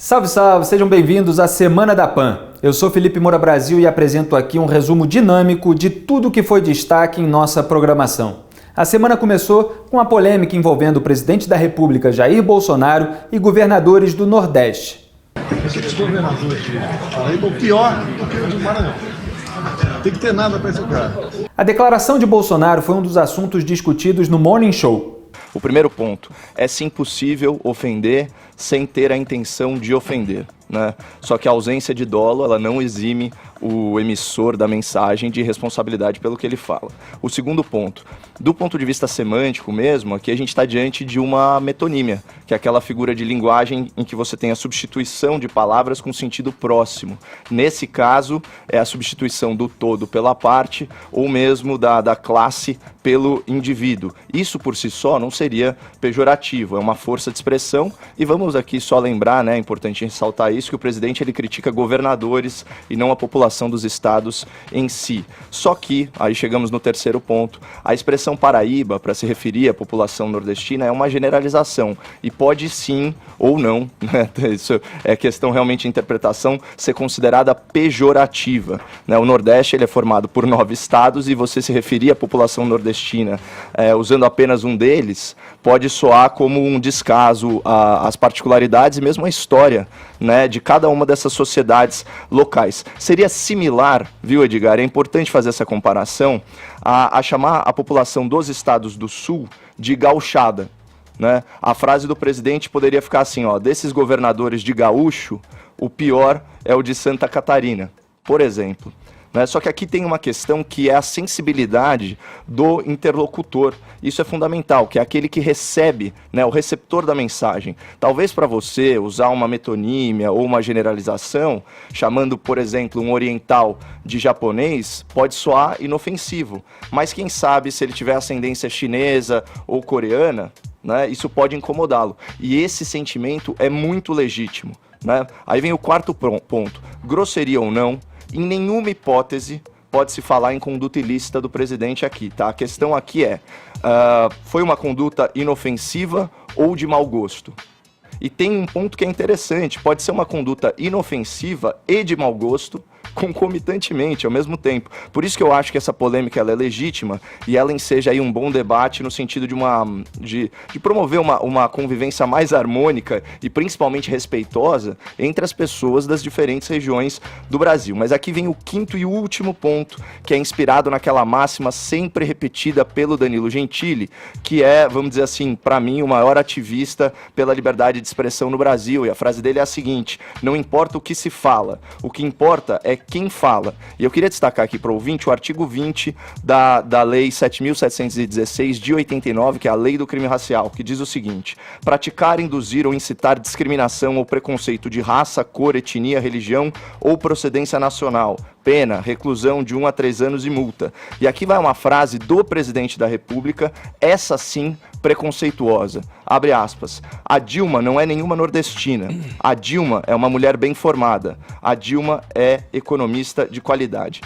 Salve, salve! Sejam bem-vindos à Semana da PAN. Eu sou Felipe Moura Brasil e apresento aqui um resumo dinâmico de tudo que foi destaque em nossa programação. A semana começou com a polêmica envolvendo o presidente da República, Jair Bolsonaro, e governadores do Nordeste. Esses governadores de Paraíba, o pior do que o do Maranhão. Tem que ter nada para esse cara. A declaração de Bolsonaro foi um dos assuntos discutidos no Morning Show. O primeiro ponto, é sim possível ofender sem ter a intenção de ofender, né? Só que a ausência de dolo, ela não exime o emissor da mensagem de responsabilidade pelo que ele fala. O segundo ponto, do ponto de vista semântico mesmo, aqui a gente está diante de uma metonímia, que é aquela figura de linguagem em que você tem a substituição de palavras com sentido próximo. Nesse caso, é a substituição do todo pela parte, ou mesmo da classe pelo indivíduo. Isso por si só não seria pejorativo, é uma força de expressão, e vamos aqui só lembrar, né, é importante ressaltar isso, que o presidente ele critica governadores e não a população dos estados em si. Só que, aí chegamos no terceiro ponto, a expressão Paraíba, para se referir à população nordestina, é uma generalização, e pode sim, ou não, né, isso é questão realmente de interpretação, ser considerada pejorativa, né? O Nordeste ele é formado por 9 estados, e você se referir à população nordestina usando apenas um deles, pode soar como um descaso às particularidades e mesmo à história, né, de cada uma dessas sociedades locais. Seria similar, viu, Edgar? É importante fazer essa comparação a chamar a população dos estados do Sul de gauchada, né? A frase do presidente poderia ficar assim, ó, desses governadores de gaúcho, o pior é o de Santa Catarina, por exemplo. Só que aqui tem uma questão que é a sensibilidade do interlocutor. Isso é fundamental, que é aquele que recebe, né, o receptor da mensagem. Talvez para você usar uma metonímia ou uma generalização, chamando, por exemplo, um oriental de japonês, pode soar inofensivo. Mas quem sabe se ele tiver ascendência chinesa ou coreana, né, isso pode incomodá-lo. E esse sentimento é muito legítimo, né? Aí vem o quarto ponto. Grosseria ou não, em nenhuma hipótese pode-se falar em conduta ilícita do presidente aqui, tá? A questão aqui foi uma conduta inofensiva ou de mau gosto? E tem um ponto que é interessante, pode ser uma conduta inofensiva e de mau gosto, concomitantemente, ao mesmo tempo. Por isso que eu acho que essa polêmica ela é legítima e ela enseja aí um bom debate no sentido de promover uma convivência mais harmônica e principalmente respeitosa entre as pessoas das diferentes regiões do Brasil. Mas aqui vem o quinto e último ponto, que é inspirado naquela máxima sempre repetida pelo Danilo Gentili, que é, vamos dizer assim, para mim, o maior ativista pela liberdade de expressão no Brasil. E a frase dele é a seguinte: não importa o que se fala, o que importa é quem fala. E eu queria destacar aqui para o ouvinte o artigo 20 da Lei 7.716 de 89, que é a Lei do Crime Racial, que diz o seguinte: praticar, induzir ou incitar discriminação ou preconceito de raça, cor, etnia, religião ou procedência nacional. Pena, reclusão de 1 a 3 anos e multa. E aqui vai uma frase do presidente da República, essa sim preconceituosa. Abre aspas. A Dilma não é nenhuma nordestina. A Dilma é uma mulher bem formada. A Dilma é economista de qualidade.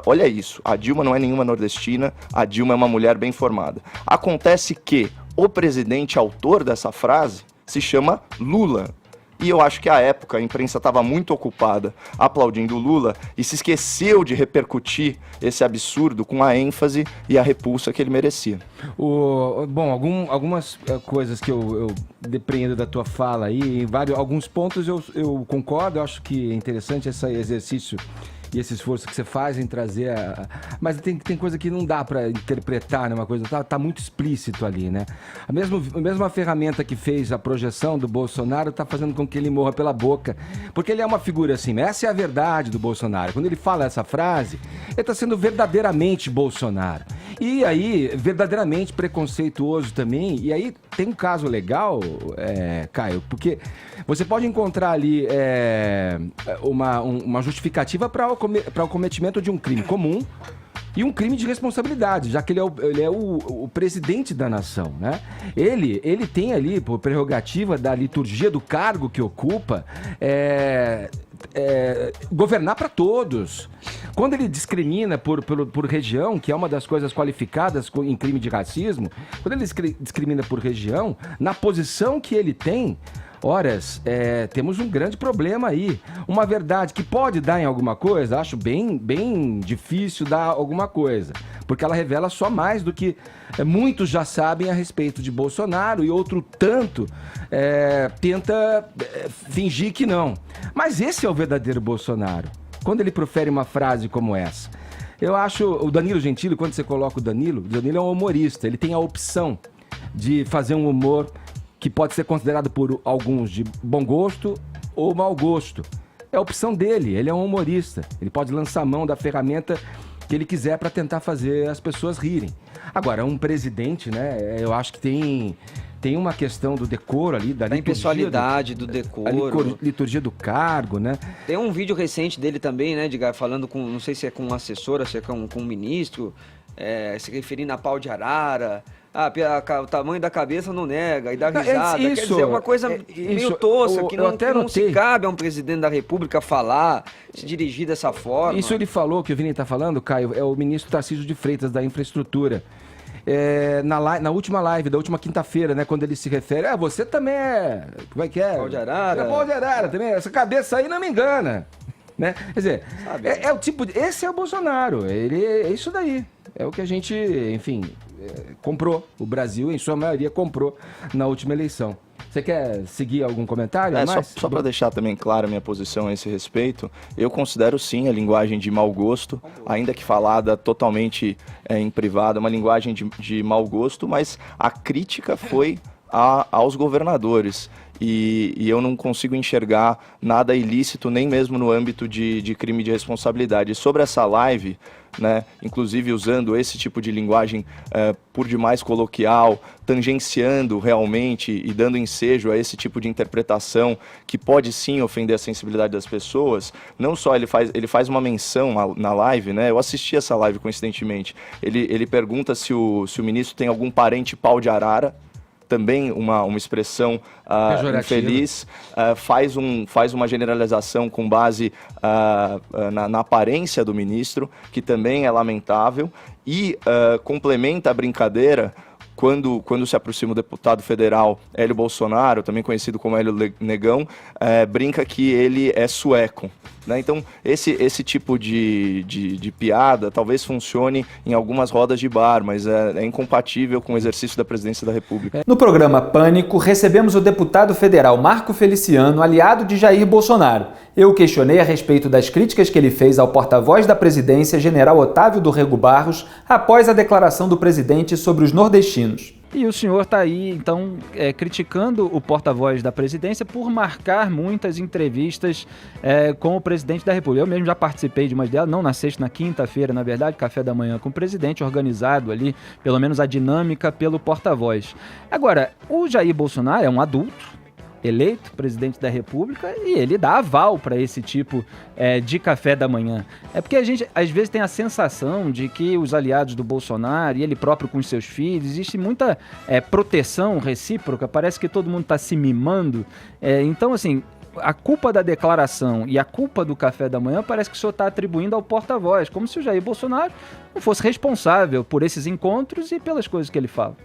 Olha isso. A Dilma não é nenhuma nordestina. A Dilma é uma mulher bem formada. Acontece que o presidente autor dessa frase se chama Lula. E eu acho que à época a imprensa estava muito ocupada aplaudindo o Lula e se esqueceu de repercutir esse absurdo com a ênfase e a repulsa que ele merecia. Bom, algumas coisas que eu depreendo da tua fala aí, alguns pontos eu concordo, eu acho que é interessante esse exercício e esse esforço que você faz em trazer mas tem coisa que não dá para interpretar, né? Uma coisa tá muito explícito ali, né? A mesma ferramenta que fez a projeção do Bolsonaro tá fazendo com que ele morra pela boca, porque ele é uma figura assim, essa é a verdade do Bolsonaro. Quando ele fala essa frase, ele tá sendo verdadeiramente Bolsonaro. E aí, verdadeiramente preconceituoso também. E aí tem um caso legal, Caio, porque você pode encontrar ali uma justificativa para o cometimento de um crime comum e um crime de responsabilidade, já que ele é o presidente da nação, né? Ele tem ali, por prerrogativa da liturgia do cargo que ocupa, governar para todos. Quando ele discrimina por região, que é uma das coisas qualificadas em crime de racismo, quando ele discrimina por região, na posição que ele tem, horas, temos um grande problema aí. Uma verdade que pode dar em alguma coisa, acho bem difícil dar alguma coisa, porque ela revela só mais do que muitos já sabem a respeito de Bolsonaro e outro tanto tenta fingir que não. Mas esse é o verdadeiro Bolsonaro. Quando ele profere uma frase como essa, eu acho, o Danilo Gentili, quando você coloca o Danilo é um humorista, ele tem a opção de fazer um humor que pode ser considerado por alguns de bom gosto ou mau gosto. É a opção dele, ele é um humorista, ele pode lançar mão da ferramenta que ele quiser para tentar fazer as pessoas rirem. Agora, um presidente, né, eu acho que tem uma questão do decoro ali, da impessoalidade, do decoro. Liturgia do cargo, né? Tem um vídeo recente dele também, né, Edgar, falando com, não sei se é com um assessor, se é com um ministro, se referindo a pau de arara. O tamanho da cabeça não nega, e dá risada. Quer dizer, é uma coisa meio tosca, que não se cabe a um presidente da República falar, se dirigir dessa forma. Isso ele falou, que o Vini está falando, Caio, é o ministro Tarcísio de Freitas, da Infraestrutura. Na última live, da última quinta-feira, né, quando ele se refere, você também como é que é? Pau de arara. Pau de arara também, essa cabeça aí não me engana. Né? Quer dizer, o tipo esse é o Bolsonaro, é isso daí, é o que a gente, enfim, comprou, o Brasil em sua maioria comprou na última eleição. Você quer seguir algum comentário? Só para deixar também clara a minha posição a esse respeito, eu considero sim a linguagem de mau gosto, ainda que falada totalmente em privado, uma linguagem de mau gosto, mas a crítica foi aos governadores. E eu não consigo enxergar nada ilícito, nem mesmo no âmbito de crime de responsabilidade. Sobre essa live, né, inclusive usando esse tipo de linguagem por demais coloquial, tangenciando realmente e dando ensejo a esse tipo de interpretação que pode sim ofender a sensibilidade das pessoas, não só ele faz uma menção na live, né, eu assisti essa live coincidentemente, ele pergunta se o ministro tem algum parente pau de arara, também uma expressão infeliz, faz uma generalização com base na aparência do ministro, que também é lamentável, e complementa a brincadeira quando se aproxima o deputado federal Hélio Bolsonaro, também conhecido como Hélio Negão, brinca que ele é sueco. Né? Então, esse tipo de piada talvez funcione em algumas rodas de bar, mas é incompatível com o exercício da presidência da República. No programa Pânico, recebemos o deputado federal Marco Feliciano, aliado de Jair Bolsonaro. Eu questionei a respeito das críticas que ele fez ao porta-voz da presidência, general Otávio do Rego Barros, após a declaração do presidente sobre os nordestinos. E o senhor está aí, então, criticando o porta-voz da presidência por marcar muitas entrevistas com o presidente da República. Eu mesmo já participei de umas delas, não na sexta, na quinta-feira, na verdade, café da manhã com o presidente, organizado ali, pelo menos a dinâmica pelo porta-voz. Agora, o Jair Bolsonaro é um adulto, eleito presidente da República, e ele dá aval para esse tipo de café da manhã. É porque a gente, às vezes, tem a sensação de que os aliados do Bolsonaro, e ele próprio com os seus filhos, existe muita proteção recíproca, parece que todo mundo está se mimando. Então, assim, a culpa da declaração e a culpa do café da manhã parece que o senhor está atribuindo ao porta-voz, como se o Jair Bolsonaro não fosse responsável por esses encontros e pelas coisas que ele fala.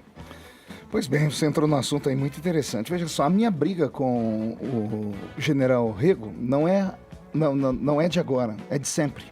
Pois bem, você entrou num assunto aí muito interessante. Veja só, a minha briga com o general Rego não é de agora, é de sempre.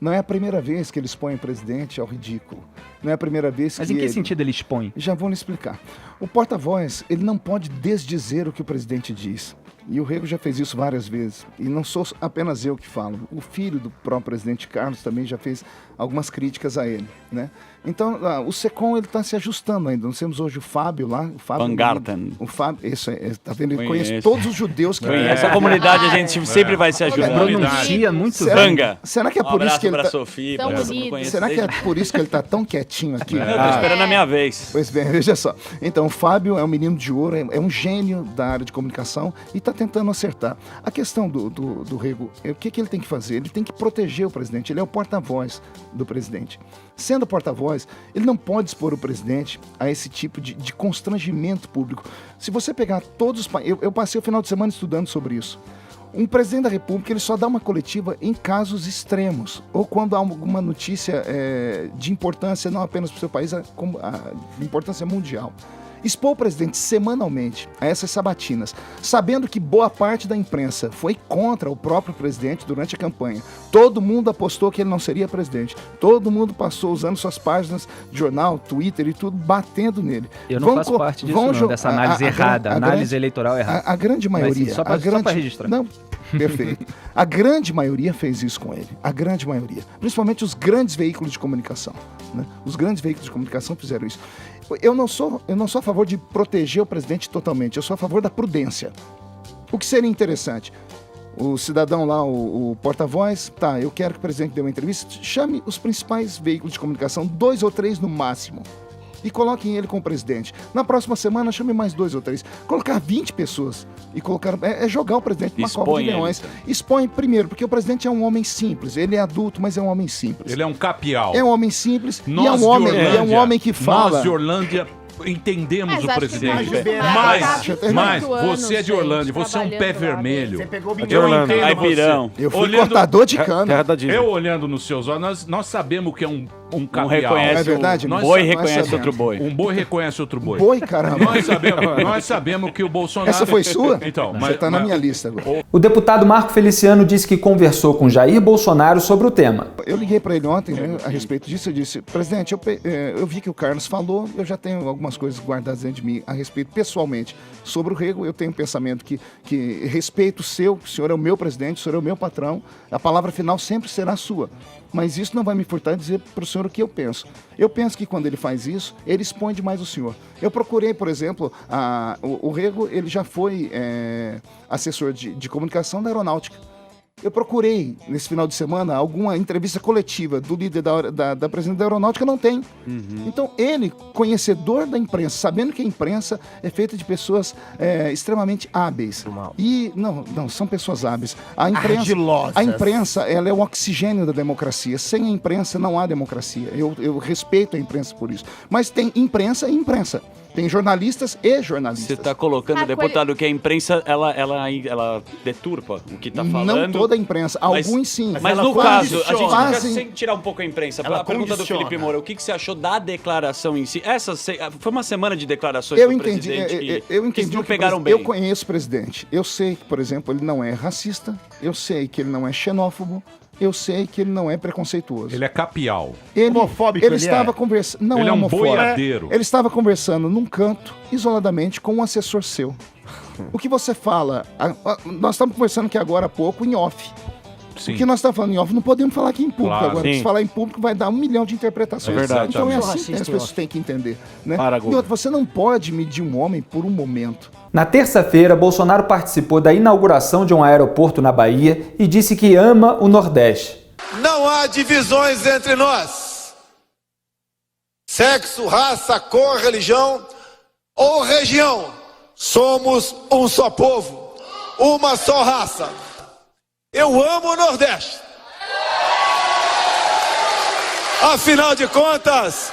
Não é a primeira vez que ele expõe o presidente ao ridículo. Não é a primeira vez que... Mas em que sentido ele expõe? Já vou lhe explicar. O porta-voz, ele não pode desdizer o que o presidente diz. E o Rego já fez isso várias vezes. E não sou apenas eu que falo. O filho do próprio presidente Carlos também já fez algumas críticas a ele, né? Então, o SECOM, ele está se ajustando ainda. Nós temos hoje o Fábio lá. O Fábio Van Garten. O Fábio, isso é, tá vendo? Ele conhece todos os judeus que... Essa comunidade a gente sempre vai se ajudar. Pronuncia muito Vanga. Será que é por isso que ele pra tá... Sofia, Será que é por isso que ele tá tão quietinho aqui? Eu tô esperando a minha vez. Pois bem, veja só. Então, o Fábio é um menino de ouro, é um gênio da área de comunicação e está tentando acertar. A questão do Rego, o que ele tem que fazer? Ele tem que proteger o presidente, ele é o porta-voz do presidente. Sendo porta-voz, ele não pode expor o presidente a esse tipo de constrangimento público. Se você pegar todos os... Eu passei o final de semana estudando sobre isso. Um presidente da República, ele só dá uma coletiva em casos extremos, ou quando há alguma notícia de importância, não apenas para o seu país, como a importância mundial. expor o presidente semanalmente a essas sabatinas, sabendo que boa parte da imprensa foi contra o próprio presidente durante a campanha. Todo mundo apostou que ele não seria presidente. Todo mundo passou usando suas páginas de jornal, Twitter e tudo, batendo nele. Eu não faço parte disso não, dessa análise errada, análise eleitoral errada. A grande maioria... Mas, só para registrar. Não, perfeito. A grande maioria fez isso com ele. A grande maioria. Principalmente os grandes veículos de comunicação. Né? Os grandes veículos de comunicação fizeram isso. Eu não sou a favor de proteger o presidente totalmente. Eu sou a favor da prudência. O que seria interessante? O cidadão lá, o porta-voz, tá, eu quero que o presidente dê uma entrevista, chame os principais veículos de comunicação, 2 ou 3 no máximo, e coloquem ele com o presidente. Na próxima semana, chame mais 2 ou 3. Colocar 20 pessoas e colocar... É jogar o presidente numa cova de leões. Expõe primeiro, porque o presidente é um homem simples. Ele é adulto, mas é um homem simples. Ele é um capial. É um homem simples e é um homem que fala... Nós de Orlândia entendemos o presidente. Mas você é de Orlândia, você é um pé vermelho. Você pegou o eu entendo Caipirão. Eu fui cortador de cana. Eu olhando nos seus olhos, nós sabemos que é um capial. Reconhece, é verdade? Um boi reconhece outro boi. Um boi reconhece outro boi. Boi, caramba. Nós sabemos que o Bolsonaro... Essa foi sua? Então, você está na minha lista agora. O deputado Marco Feliciano disse que conversou com Jair Bolsonaro sobre o tema. Eu liguei para ele ontem, né, a respeito disso. Eu disse, presidente, eu vi que o Carlos falou, eu já tenho algumas coisas guardadas dentro de mim a respeito, pessoalmente, sobre o Rego. Eu tenho um pensamento que respeito o senhor é o meu presidente, o senhor é o meu patrão, a palavra final sempre será sua. Mas isso não vai me furtar de dizer para o senhor o que eu penso. Eu penso que quando ele faz isso, ele expõe demais o senhor. Eu procurei, por exemplo, o Rego, ele já foi assessor de comunicação da Aeronáutica. Eu procurei, nesse final de semana, alguma entrevista coletiva do líder da presidente da Aeronáutica, não tem. Então, ele, conhecedor da imprensa, sabendo que a imprensa é feita de pessoas extremamente hábeis. E, não, são pessoas hábeis. A imprensa, ela é o oxigênio da democracia. Sem a imprensa, não há democracia. Eu respeito a imprensa por isso. Mas tem imprensa e imprensa. Tem jornalistas e jornalistas. Você está colocando, deputado, que a imprensa, ela deturpa o que está falando. Não toda a imprensa, alguns sim. Mas no caso, a gente fica sem tirar um pouco a imprensa. A pergunta do Felipe Moura, o que você achou da declaração em si? Foi uma semana de declarações do presidente que não pegaram bem. Eu conheço o presidente. Eu sei que, por exemplo, ele não é racista. Eu sei que ele não é xenófobo. Eu sei que ele não é preconceituoso. Ele é capial. Homofóbico ele estava conversando. Não ele é homofóbico. Boiadeiro. Ele estava conversando num canto, isoladamente, com um assessor seu. O que você fala... Nós estamos conversando aqui agora há pouco em off. Sim. O que nós estamos falando em off, não podemos falar aqui em público agora. Se falar em público, vai dar 1 milhão de interpretações. É verdade. Então é assim que as pessoas têm que entender. Né? E outra, você não pode medir um homem por um momento. Na terça-feira, Bolsonaro participou da inauguração de um aeroporto na Bahia e disse que ama o Nordeste. Não há divisões entre nós. Sexo, raça, cor, religião ou região. Somos um só povo, uma só raça. Eu amo o Nordeste. Afinal de contas,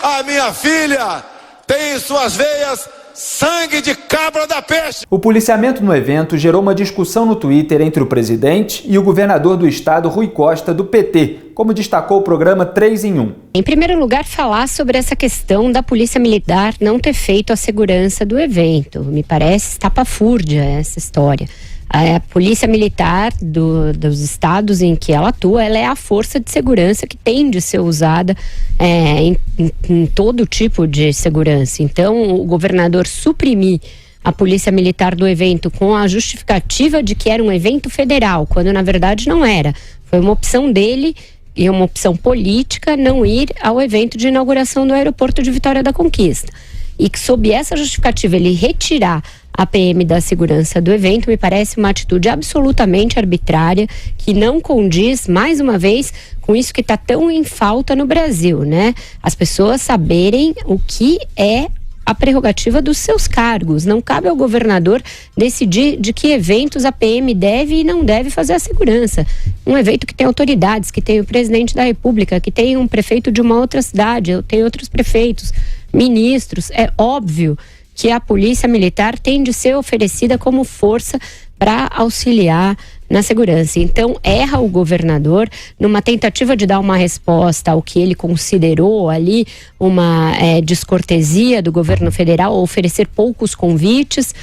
a minha filha tem em suas veias sangue de cabra da peste. O policiamento no evento gerou uma discussão no Twitter entre o presidente e o governador do estado, Rui Costa, do PT, como destacou o programa 3 em 1. Em primeiro lugar, falar sobre essa questão da Polícia Militar não ter feito a segurança do evento. Me parece estapafúrdia essa história. A Polícia Militar dos estados em que ela atua, ela é a força de segurança que tem de ser usada em todo tipo de segurança. Então, o governador suprimir a Polícia Militar do evento com a justificativa de que era um evento federal, quando na verdade não era. Foi uma opção dele e uma opção política não ir ao evento de inauguração do aeroporto de Vitória da Conquista. E que sob essa justificativa ele retirar a PM da segurança do evento, me parece uma atitude absolutamente arbitrária, que não condiz, mais uma vez, com isso que está tão em falta no Brasil, né? As pessoas saberem o que é a prerrogativa dos seus cargos. Não cabe ao governador decidir de que eventos a PM deve e não deve fazer a segurança. Um evento que tem autoridades, que tem o presidente da República, que tem um prefeito de uma outra cidade, tem outros prefeitos, ministros. É óbvio que a Polícia Militar tem de ser oferecida como força para auxiliar na segurança. Então, erra o governador numa tentativa de dar uma resposta ao que ele considerou ali uma descortesia do governo federal, oferecer poucos convites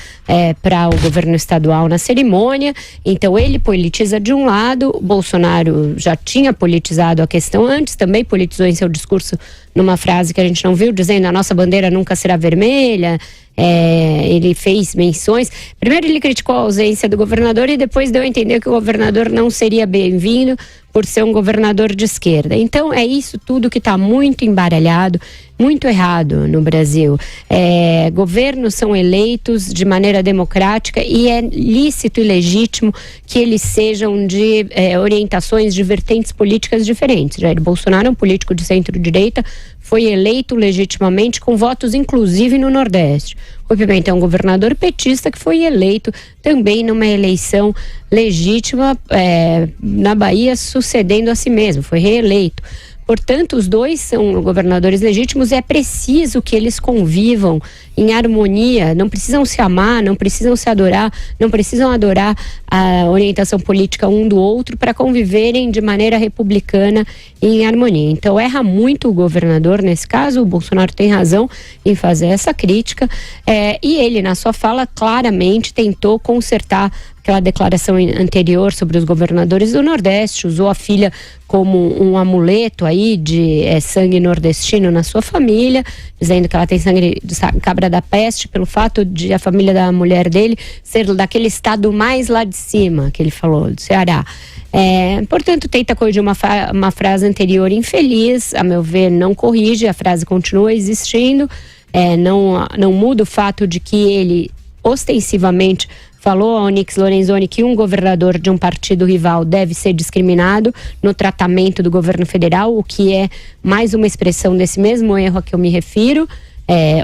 para o governo estadual na cerimônia. Então, ele politiza de um lado, Bolsonaro já tinha politizado a questão antes, também politizou em seu discurso numa frase que a gente não viu, dizendo a nossa bandeira nunca será vermelha. Ele fez menções. Primeiro ele criticou a ausência do governador e depois deu a entender que o governador não seria bem-vindo por ser um governador de esquerda. Então é isso tudo que está muito embaralhado, muito errado no Brasil. Governos são eleitos de maneira democrática e é lícito e legítimo que eles sejam de orientações de vertentes políticas diferentes. Jair Bolsonaro é um político de centro-direita, foi eleito legitimamente com votos inclusive no Nordeste. O Pimenta é um governador petista que foi eleito também numa eleição legítima na Bahia, sucedendo a si mesmo, foi reeleito. Portanto, os dois são governadores legítimos e é preciso que eles convivam em harmonia, não precisam se amar, não precisam se adorar, não precisam adorar a orientação política um do outro para conviverem de maneira republicana e em harmonia. Então, erra muito o governador nesse caso, o Bolsonaro tem razão em fazer essa crítica, e ele, na sua fala, claramente tentou consertar aquela declaração anterior sobre os governadores do Nordeste, usou a filha como um amuleto aí de sangue nordestino na sua família, dizendo que ela tem sangue de cabra da peste, pelo fato de a família da mulher dele ser daquele estado mais lá de cima, que ele falou, do Ceará. Portanto, tenta corrigir uma frase anterior infeliz, a meu ver não corrige, a frase continua existindo, não muda o fato de que ele ostensivamente falou a Onyx Lorenzoni que um governador de um partido rival deve ser discriminado no tratamento do governo federal, o que é mais uma expressão desse mesmo erro a que eu me refiro,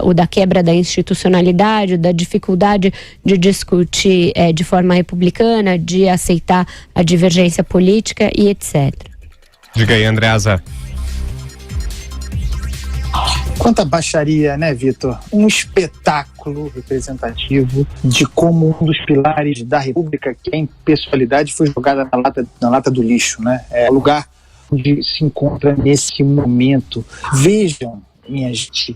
o da quebra da institucionalidade, da dificuldade de discutir de forma republicana, de aceitar a divergência política e etc. Diga aí, Andreasa. Quanta baixaria, né, Vitor? Um espetáculo representativo de como um dos pilares da República, que é a impessoalidade, foi jogada na lata do lixo, né? É o lugar onde se encontra nesse momento. Vejam, minha gente,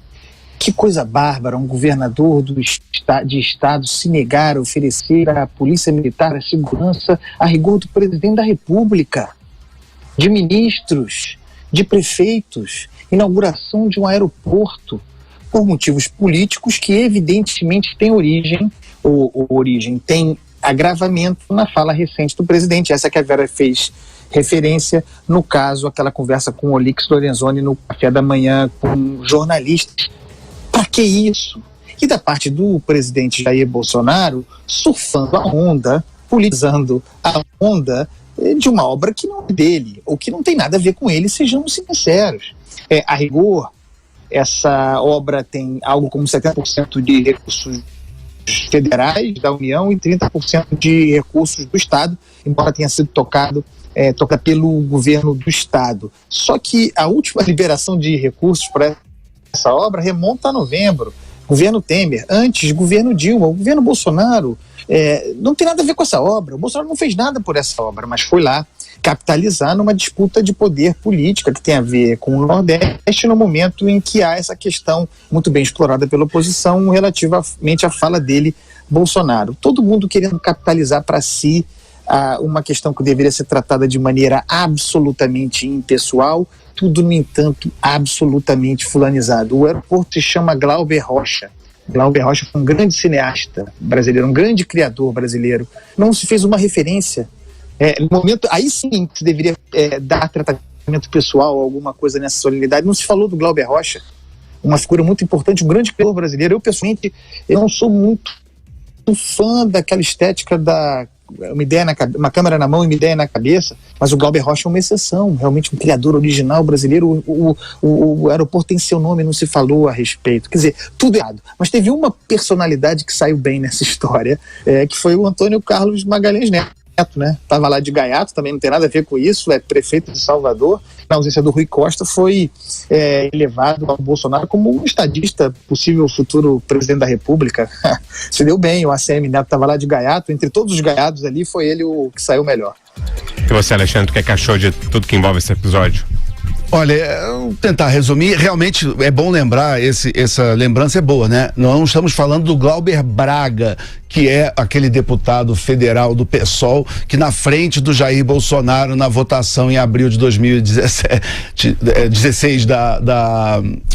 que coisa bárbara, um governador de estado se negar a oferecer à polícia militar a segurança a rigor do presidente da República, de ministros, de prefeitos, inauguração de um aeroporto por motivos políticos que evidentemente tem tem agravamento na fala recente do presidente, essa que a Vera fez referência no caso, aquela conversa com o Onyx Lorenzoni no café da manhã com jornalistas. Para que isso? E da parte do presidente Jair Bolsonaro, surfando a onda, politizando a onda de uma obra que não é dele, ou que não tem nada a ver com ele, sejamos sinceros. A rigor, essa obra tem algo como 70% de recursos federais da União e 30% de recursos do Estado, embora tenha sido tocada pelo governo do Estado. Só que a última liberação de recursos para essa obra remonta a novembro. Governo Temer, antes governo Dilma, o governo Bolsonaro não tem nada a ver com essa obra. O Bolsonaro não fez nada por essa obra, mas foi lá capitalizar numa disputa de poder política que tem a ver com o Nordeste no momento em que há essa questão muito bem explorada pela oposição relativamente à fala dele, Bolsonaro. Todo mundo querendo capitalizar para si uma questão que deveria ser tratada de maneira absolutamente impessoal, tudo, no entanto, absolutamente fulanizado. O aeroporto se chama Glauber Rocha. Glauber Rocha foi um grande cineasta brasileiro, um grande criador brasileiro. Não se fez uma referência. No momento, aí sim se deveria dar tratamento pessoal, alguma coisa nessa solenidade. Não se falou do Glauber Rocha, uma figura muito importante, um grande criador brasileiro. Eu, pessoalmente, não sou muito fã daquela estética uma câmera na mão e uma ideia na cabeça, mas o Glauber Rocha é uma exceção, realmente um criador original brasileiro. O aeroporto tem seu nome, não se falou a respeito, quer dizer, tudo errado, mas teve uma personalidade que saiu bem nessa história, que foi o Antônio Carlos Magalhães Neto, Neto, né? Estava lá de gaiato, também não tem nada a ver com isso, é prefeito de Salvador. Na ausência do Rui Costa, foi elevado ao Bolsonaro como um estadista, possível futuro presidente da República. Se deu bem, o ACM Neto estava lá de gaiato, entre todos os gaiatos ali, foi ele o que saiu melhor. E você, Alexandre, o que achou de tudo que envolve esse episódio? Olha, vou tentar resumir. Realmente é bom lembrar, essa lembrança é boa, né? Nós não estamos falando do Glauber Braga, que é aquele deputado federal do PSOL, que na frente do Jair Bolsonaro, na votação em abril de 2016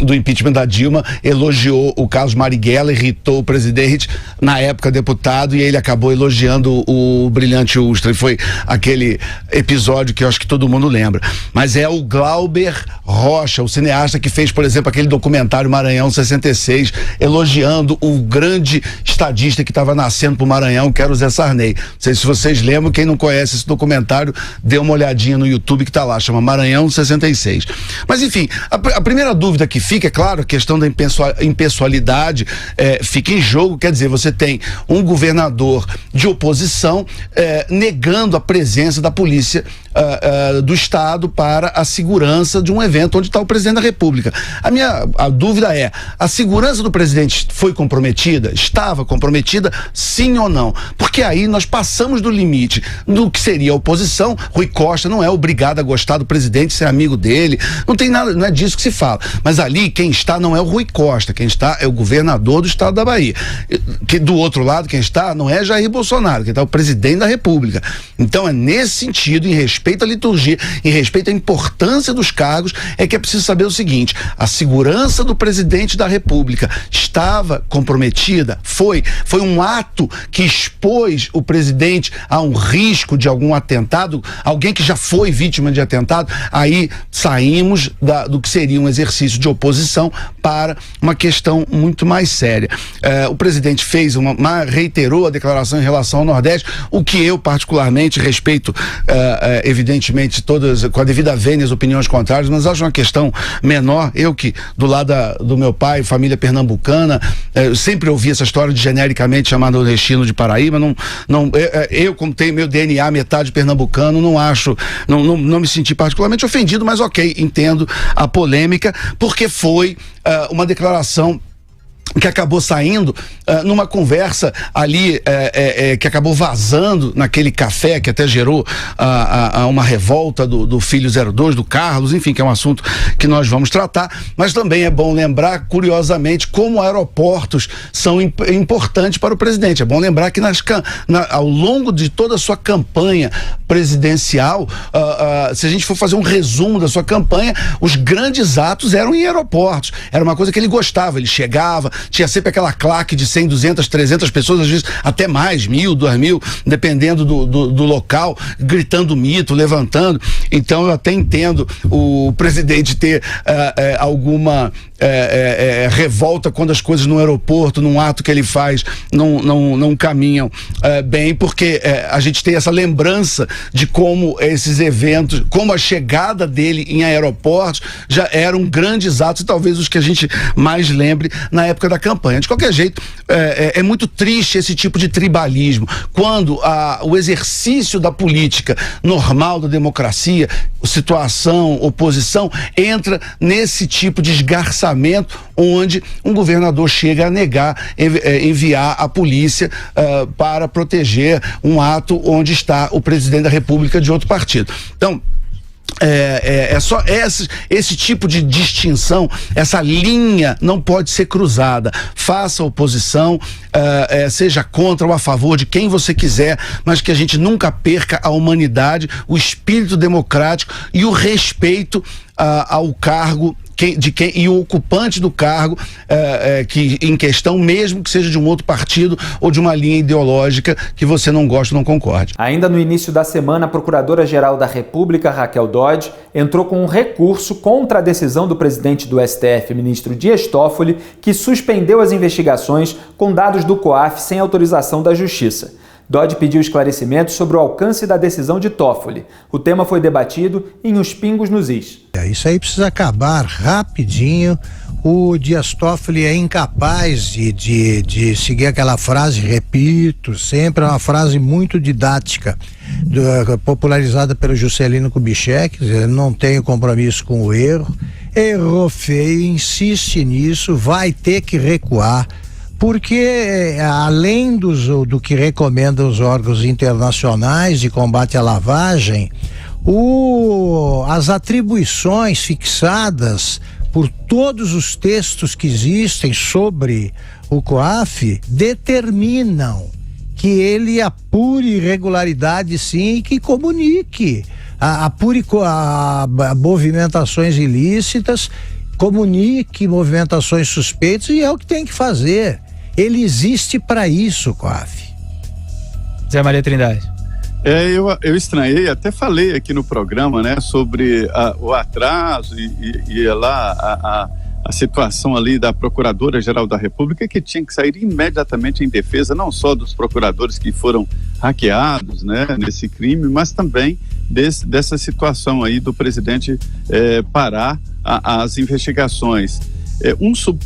do impeachment da Dilma, elogiou o Carlos Marighella, irritou o presidente, na época deputado, e ele acabou elogiando o brilhante Ustra. E foi aquele episódio que eu acho que todo mundo lembra. Mas é o Glauber Rocha, o cineasta que fez, por exemplo, aquele documentário Maranhão 66, elogiando o grande estadista que estava nascendo pro Maranhão, que era o Zé Sarney. Não sei se vocês lembram, quem não conhece esse documentário, dê uma olhadinha no YouTube que tá lá, chama Maranhão 66. Mas enfim, a primeira dúvida que fica, é claro, a questão da impessoalidade fica em jogo, quer dizer, você tem um governador de oposição negando a presença da polícia do Estado para a segurança de um evento onde está o presidente da República. A dúvida é, a segurança do presidente foi comprometida? Estava comprometida? Sim ou não? Porque aí nós passamos do limite do que seria a oposição. Rui Costa não é obrigado a gostar do presidente, ser amigo dele, não tem nada, não é disso que se fala. Mas ali quem está não é o Rui Costa, quem está é o governador do estado da Bahia. Que do outro lado quem está não é Jair Bolsonaro, quem está é o presidente da República. Então é nesse sentido, em respeito à liturgia, em respeito à importância dos cargos, é que é preciso saber o seguinte: a segurança do presidente da República estava comprometida? Foi um ato que expôs o presidente a um risco de algum atentado, alguém que já foi vítima de atentado? Aí saímos do que seria um exercício de oposição para uma questão muito mais séria. O presidente reiterou a declaração em relação ao Nordeste, o que eu particularmente respeito, evidentemente, todas, com a devida vênia, as opiniões contrárias, mas acho uma questão menor. Eu que, do lado do meu pai, família pernambucana, eu sempre ouvi essa história de genericamente chamar nordestino de Paraíba, eu como tenho meu DNA metade pernambucano, não me senti particularmente ofendido, mas ok, entendo a polêmica, porque foi uma declaração que acabou saindo numa conversa ali, que acabou vazando naquele café, que até gerou uma revolta do filho 02, do Carlos, enfim, que é um assunto que nós vamos tratar. Mas também é bom lembrar, curiosamente, como aeroportos são importantes para o presidente. É bom lembrar que ao longo de toda a sua campanha presidencial, se a gente for fazer um resumo da sua campanha, os grandes atos eram em aeroportos. Era uma coisa que ele gostava, ele chegava, tinha sempre aquela claque de 100, 200, 300 pessoas, às vezes até mais, 1.000, 2.000, dependendo do local, gritando mito, levantando. Então eu até entendo o presidente ter alguma revolta quando as coisas no aeroporto, num ato que ele faz, não caminham bem, porque a gente tem essa lembrança de como esses eventos, como a chegada dele em aeroportos já eram grandes atos, e talvez os que a gente mais lembre na época da campanha. De qualquer jeito, é muito triste esse tipo de tribalismo, quando o exercício da política normal da democracia, situação, oposição, entra nesse tipo de esgarçamento, onde um governador chega a negar enviar a polícia para proteger um ato onde está o presidente da República de outro partido. Então, é só esse tipo de distinção, essa linha não pode ser cruzada. Faça oposição, seja contra ou a favor de quem você quiser, mas que a gente nunca perca a humanidade, o espírito democrático e o respeito ao cargo e o ocupante do cargo que em questão, mesmo que seja de um outro partido ou de uma linha ideológica que você não gosta ou não concorde. Ainda no início da semana, a Procuradora-Geral da República, Raquel Dodge, entrou com um recurso contra a decisão do presidente do STF, ministro Dias Toffoli, que suspendeu as investigações com dados do COAF sem autorização da Justiça. Dodge pediu esclarecimentos sobre o alcance da decisão de Toffoli. O tema foi debatido em Os Pingos nos Is. Isso aí precisa acabar rapidinho. O Dias Toffoli é incapaz de seguir aquela frase, repito, sempre é uma frase muito didática, popularizada pelo Juscelino Kubitschek. Ele não tem compromisso com o erro, errou feio, insiste nisso, vai ter que recuar, porque além do que recomendam os órgãos internacionais de combate à lavagem, as atribuições fixadas por todos os textos que existem sobre o COAF determinam que ele apure irregularidades, sim, e que comunique, apure movimentações ilícitas, comunique movimentações suspeitas, e é o que tem que fazer. Ele existe para isso, COAF. Zé Maria Trindade. Eu estranhei, até falei aqui no programa, né, sobre o atraso e lá a situação ali da Procuradora-Geral da República, que tinha que sair imediatamente em defesa não só dos procuradores que foram hackeados, né, nesse crime, mas também dessa situação aí do presidente parar as investigações.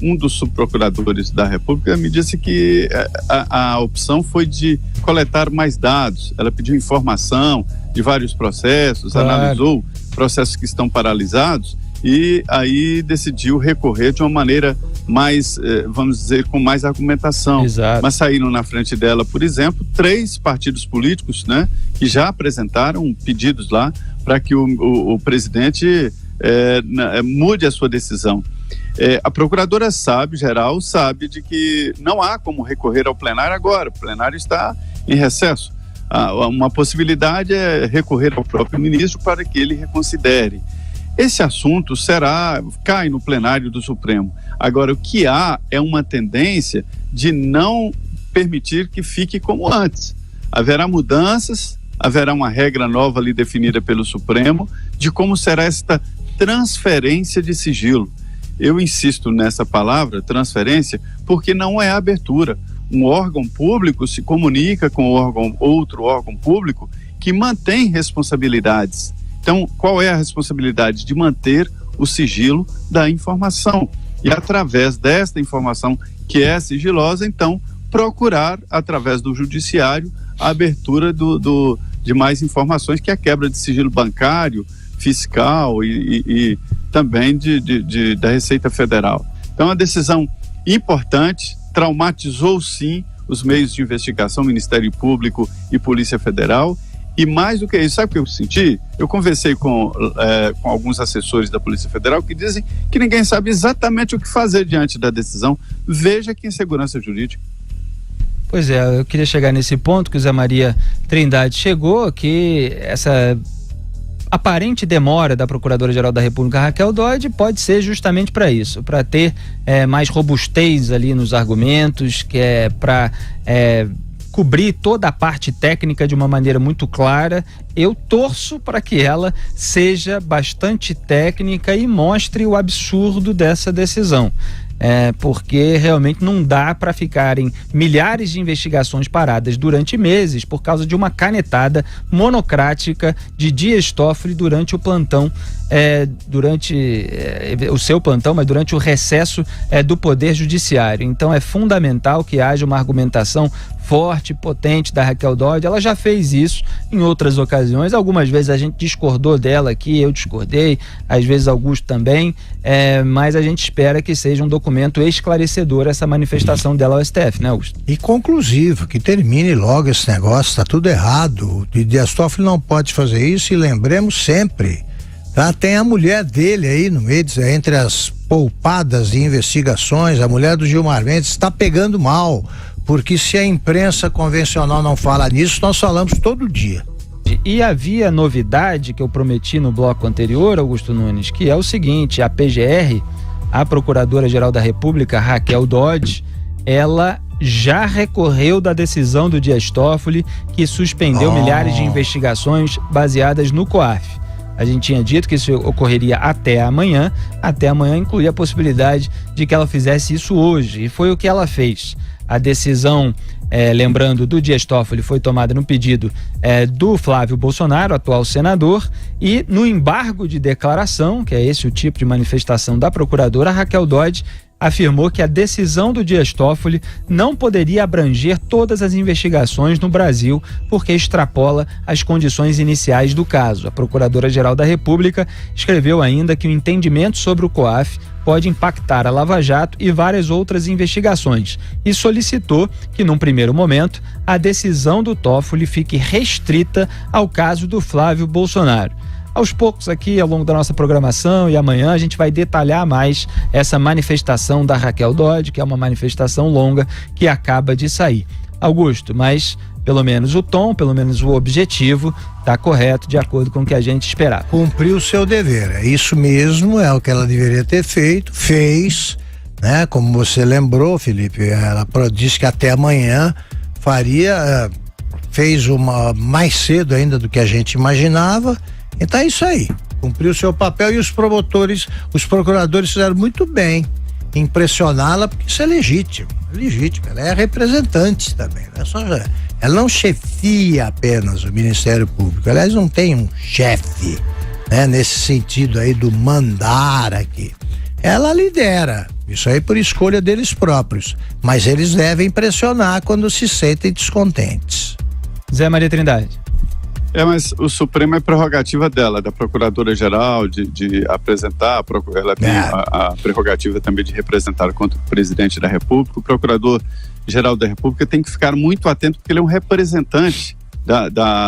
Um dos subprocuradores da República me disse que a opção foi de coletar mais dados. Ela pediu informação de vários processos, analisou processos que estão paralisados e aí decidiu recorrer de uma maneira mais, vamos dizer, com mais argumentação. Exato. Mas saíram na frente dela, por exemplo, 3 partidos políticos, né, que já apresentaram pedidos lá para que o presidente mude a sua decisão. A Procuradora-Geral sabe de que não há como recorrer ao plenário agora, o plenário está em recesso. Uma possibilidade é recorrer ao próprio ministro para que ele reconsidere. Esse assunto cai no plenário do Supremo. Agora, o que há é uma tendência de não permitir que fique como antes. Haverá mudanças, haverá uma regra nova ali definida pelo Supremo de como será esta transferência de sigilo. Eu insisto nessa palavra, transferência, porque não é abertura. Um órgão público se comunica com outro órgão público que mantém responsabilidades. Então, qual é a responsabilidade? De manter o sigilo da informação. E através desta informação, que é sigilosa, então, procurar, através do judiciário, a abertura de mais informações, que é a quebra de sigilo bancário, fiscal e também da Receita Federal. Então, uma decisão importante, traumatizou sim os meios de investigação, Ministério Público e Polícia Federal, e mais do que isso, sabe o que eu senti? Eu conversei com alguns assessores da Polícia Federal que dizem que ninguém sabe exatamente o que fazer diante da decisão. Veja que insegurança jurídica. Pois é, eu queria chegar nesse ponto que o Zé Maria Trindade chegou, que essa aparente demora da Procuradora-Geral da República, Raquel Dodge, pode ser justamente para isso, para ter mais robustez ali nos argumentos, que é para cobrir toda a parte técnica de uma maneira muito clara. Eu torço para que ela seja bastante técnica e mostre o absurdo dessa decisão. Porque realmente não dá para ficarem milhares de investigações paradas durante meses por causa de uma canetada monocrática de Dias Toffoli durante o plantão, o seu plantão, mas durante o recesso do Poder Judiciário. Então é fundamental que haja uma argumentação forte, potente da Raquel Dodge. Ela já fez isso em outras ocasiões, algumas vezes a gente discordou dela aqui, eu discordei, às vezes Augusto também, mas a gente espera que seja um documento esclarecedor essa manifestação dela ao STF, né, Augusto? E conclusivo, que termine logo esse negócio, tá tudo errado, o Dias Toffoli não pode fazer isso, e lembremos sempre, tá? Tem a mulher dele aí no meio, entre as poupadas de investigações, a mulher do Gilmar Mendes está pegando mal, porque se a imprensa convencional não fala nisso, nós falamos todo dia. E havia novidade que eu prometi no bloco anterior, Augusto Nunes, que é o seguinte: a PGR, a Procuradora-Geral da República, Raquel Dodge, ela já recorreu da decisão do Dias Toffoli, que suspendeu milhares de investigações baseadas no COAF. A gente tinha dito que isso ocorreria até amanhã incluía a possibilidade de que ela fizesse isso hoje, e foi o que ela fez. A decisão, lembrando, do Dias Toffoli foi tomada no pedido do Flávio Bolsonaro, atual senador, e no embargo de declaração, que é esse o tipo de manifestação da procuradora, Raquel Dodge afirmou que a decisão do Dias Toffoli não poderia abranger todas as investigações no Brasil, porque extrapola as condições iniciais do caso. A Procuradora-Geral da República escreveu ainda que o entendimento sobre o COAF pode impactar a Lava Jato e várias outras investigações e solicitou que, num primeiro momento, a decisão do Toffoli fique restrita ao caso do Flávio Bolsonaro. Aos poucos aqui, ao longo da nossa programação e amanhã, a gente vai detalhar mais essa manifestação da Raquel Dodge, que é uma manifestação longa que acaba de sair. Augusto, mas pelo menos o tom, pelo menos o objetivo está correto, de acordo com o que a gente esperava. Cumpriu o seu dever, é isso mesmo, é o que ela deveria ter feito, fez, né? Como você lembrou, Felipe, ela disse que até amanhã faria, fez uma mais cedo ainda do que a gente imaginava. Então é isso aí, cumpriu o seu papel e os procuradores fizeram muito bem em pressioná-la, porque isso é legítimo, ela é representante também, ela não chefia apenas o Ministério Público, aliás não tem um chefe, né, nesse sentido aí do mandar aqui, ela lidera, isso aí por escolha deles próprios, mas eles devem pressionar quando se sentem descontentes. Zé Maria Trindade. Mas o Supremo é prerrogativa dela, da Procuradora-Geral, de apresentar, ela tem a prerrogativa também de representar contra o Presidente da República. O Procurador-Geral da República tem que ficar muito atento, porque ele é um representante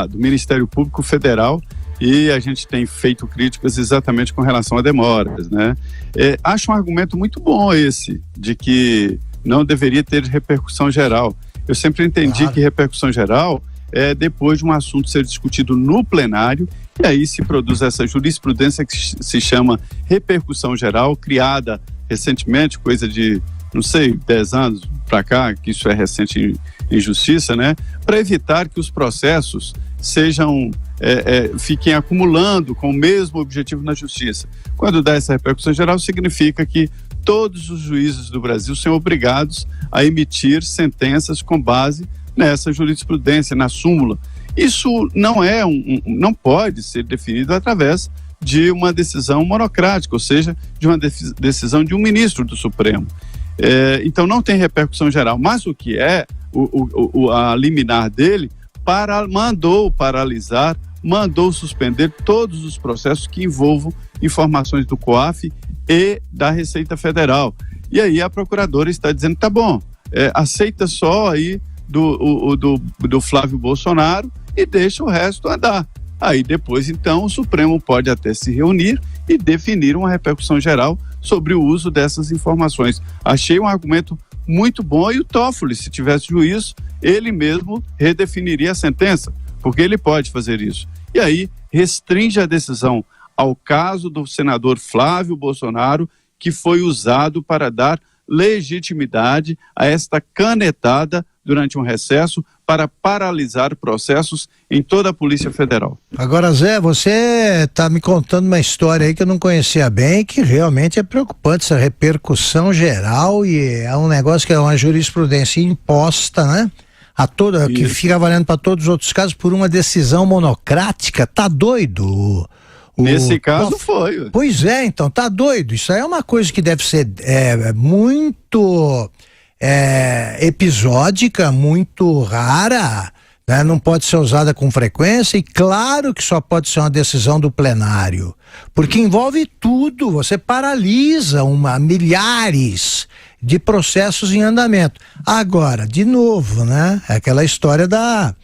do Ministério Público Federal e a gente tem feito críticas exatamente com relação a demoras, né? Acho um argumento muito bom esse, de que não deveria ter repercussão geral. Eu sempre entendi que repercussão geral depois de um assunto ser discutido no plenário, e aí se produz essa jurisprudência que se chama repercussão geral, criada recentemente, coisa de, 10 anos para cá, que isso é recente em justiça, né? Para evitar que os processos fiquem acumulando com o mesmo objetivo na justiça. Quando dá essa repercussão geral, significa que todos os juízes do Brasil são obrigados a emitir sentenças com base nessa jurisprudência, na súmula. Isso não pode ser definido através de uma decisão monocrática, ou seja, de uma decisão de um ministro do Supremo. Então não tem repercussão geral, mas o que a liminar dele mandou paralisar, mandou suspender todos os processos que envolvam informações do COAF e da Receita Federal. E aí a procuradora está dizendo, tá bom, aceita só aí do Flávio Bolsonaro e deixa o resto andar. Aí depois, então, o Supremo pode até se reunir e definir uma repercussão geral sobre o uso dessas informações. Achei um argumento muito bom, e o Toffoli, se tivesse juízo, ele mesmo redefiniria a sentença, porque ele pode fazer isso. E aí restringe a decisão ao caso do senador Flávio Bolsonaro, que foi usado para dar legitimidade a esta canetada durante um recesso para paralisar processos em toda a Polícia Federal. Agora, Zé, você está me contando uma história aí que eu não conhecia bem, que realmente é preocupante, essa repercussão geral, e é um negócio que é uma jurisprudência imposta, né? Que fica valendo para todos os outros casos por uma decisão monocrática. Tá doido? Nesse caso foi. Pois é, então, tá doido. Isso aí é uma coisa que deve ser muito episódica, muito rara, né? Não pode ser usada com frequência, e claro que só pode ser uma decisão do plenário, porque envolve tudo, você paralisa milhares de processos em andamento. Agora, de novo, né? Aquela história da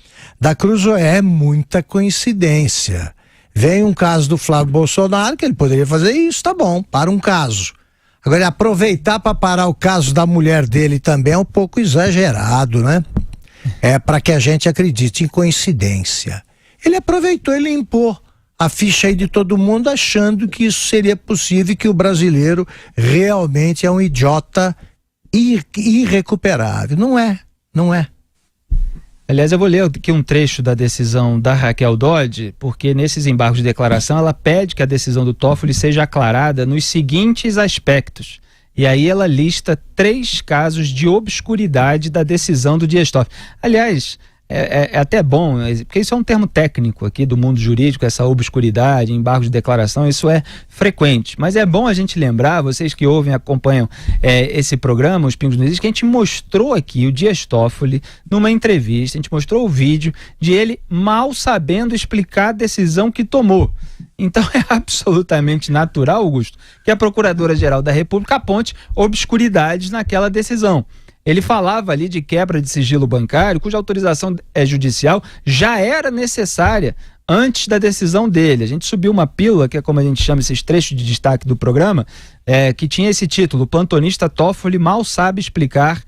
Cruzoé, muita coincidência. Vem um caso do Flávio Bolsonaro, que ele poderia fazer isso, tá bom, para um caso. Agora, aproveitar para parar o caso da mulher dele também é um pouco exagerado, né? Para que a gente acredite em coincidência. Ele aproveitou e limpou a ficha aí de todo mundo, achando que isso seria possível, e que o brasileiro realmente é um idiota irrecuperável. Não é. Aliás, eu vou ler aqui um trecho da decisão da Raquel Dodge, porque nesses embargos de declaração ela pede que a decisão do Toffoli seja aclarada nos seguintes aspectos. E aí ela lista 3 casos de obscuridade da decisão do Dias Toffoli. Aliás, é até bom, porque isso é um termo técnico aqui do mundo jurídico, essa obscuridade, embargo de declaração, isso é frequente. Mas é bom a gente lembrar, vocês que ouvem e acompanham esse programa, Os Pingos nos Is, que a gente mostrou aqui o Dias Toffoli numa entrevista, a gente mostrou o vídeo de ele mal sabendo explicar a decisão que tomou. Então é absolutamente natural, Augusto, que a Procuradora-Geral da República aponte obscuridades naquela decisão. Ele falava ali de quebra de sigilo bancário, cuja autorização judicial já era necessária antes da decisão dele. A gente subiu uma pílula, que é como a gente chama esses trechos de destaque do programa, que tinha esse título: plantonista Toffoli mal sabe explicar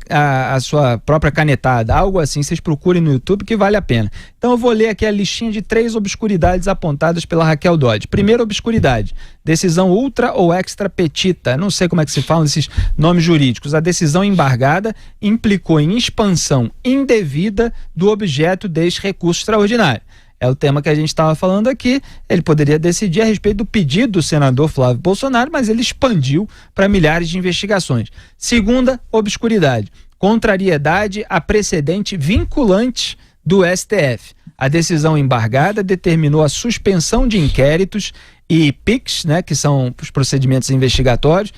a sua própria canetada. Algo assim, vocês procurem no YouTube que vale a pena. Então eu vou ler aqui a listinha de 3 obscuridades apontadas pela Raquel Dodge. Primeira obscuridade: decisão ultra ou extra petita. Não sei como é que se falam esses nomes jurídicos. A decisão embargada implicou em expansão indevida do objeto deste recurso extraordinário. É o tema que a gente estava falando aqui. Ele poderia decidir a respeito do pedido do senador Flávio Bolsonaro, mas ele expandiu para milhares de investigações. Segunda obscuridade: contrariedade a precedente vinculante do STF. A decisão embargada determinou a suspensão de inquéritos e PICs, né, que são os procedimentos investigatórios,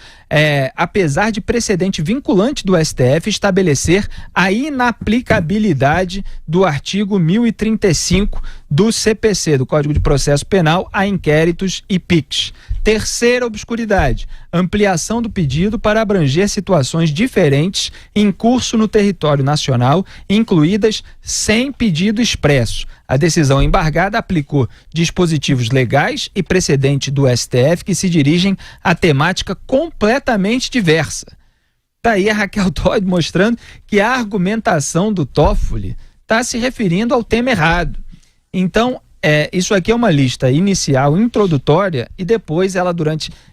apesar de precedente vinculante do STF estabelecer a inaplicabilidade do artigo 1035 do CPC, do Código de Processo Penal, a inquéritos e PICs. Terceira obscuridade: ampliação do pedido para abranger situações diferentes em curso no território nacional, incluídas sem pedido expresso. A decisão embargada aplicou dispositivos legais e precedente do STF que se dirigem a temática completamente diversa. Está aí a Raquel Dodge mostrando que a argumentação do Toffoli está se referindo ao tema errado. Então, isso aqui é uma lista inicial, introdutória, e depois ela,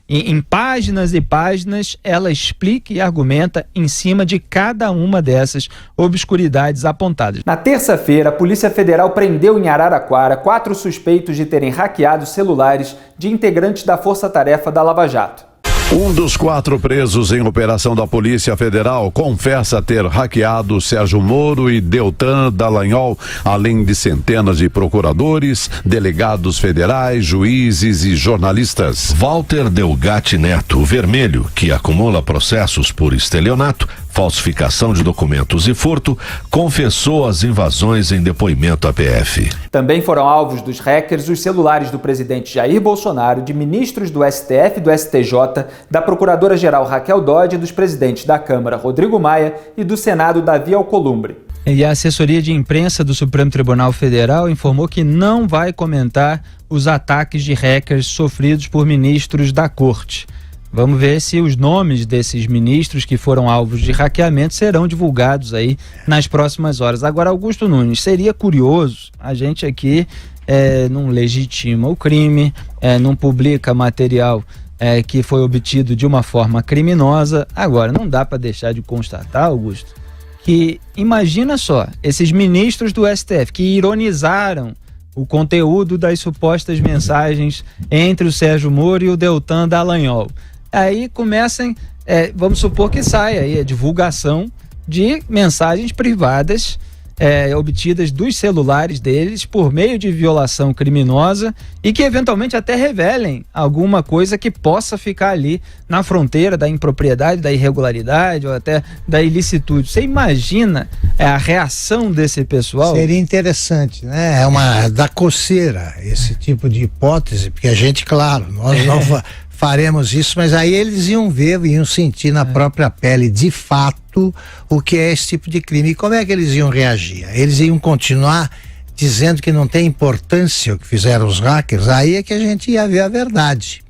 em páginas e páginas, ela explica e argumenta em cima de cada uma dessas obscuridades apontadas. Na terça-feira, a Polícia Federal prendeu em Araraquara 4 suspeitos de terem hackeado celulares de integrantes da Força Tarefa da Lava Jato. Um dos 4 presos em operação da Polícia Federal confessa ter hackeado Sérgio Moro e Deltan Dallagnol, além de centenas de procuradores, delegados federais, juízes e jornalistas. Walter Delgatti Neto, o vermelho, que acumula processos por estelionato, falsificação de documentos e furto, confessou as invasões em depoimento à PF. Também foram alvos dos hackers os celulares do presidente Jair Bolsonaro, de ministros do STF e do STJ, da Procuradora-Geral Raquel Dodge e dos presidentes da Câmara Rodrigo Maia e do Senado Davi Alcolumbre. E a assessoria de imprensa do Supremo Tribunal Federal informou que não vai comentar os ataques de hackers sofridos por ministros da Corte. Vamos ver se os nomes desses ministros que foram alvos de hackeamento serão divulgados aí nas próximas horas. Agora, Augusto Nunes, seria curioso, a gente aqui não legitima o crime, não publica material que foi obtido de uma forma criminosa. Agora, não dá para deixar de constatar, Augusto, que imagina só, esses ministros do STF que ironizaram o conteúdo das supostas mensagens entre o Sérgio Moro e o Deltan Dallagnol. Aí começam, vamos supor que saia aí a divulgação de mensagens privadas obtidas dos celulares deles por meio de violação criminosa e que eventualmente até revelem alguma coisa que possa ficar ali na fronteira da impropriedade, da irregularidade ou até da ilicitude. Você imagina a reação desse pessoal? Seria interessante, né? Da coceira esse tipo de hipótese, porque a gente, claro, nós não faremos isso, mas aí eles iam ver, iam sentir na própria pele, de fato, o que é esse tipo de crime. E como é que eles iam reagir? Eles iam continuar dizendo que não tem importância o que fizeram os hackers? Aí é que a gente ia ver a verdade.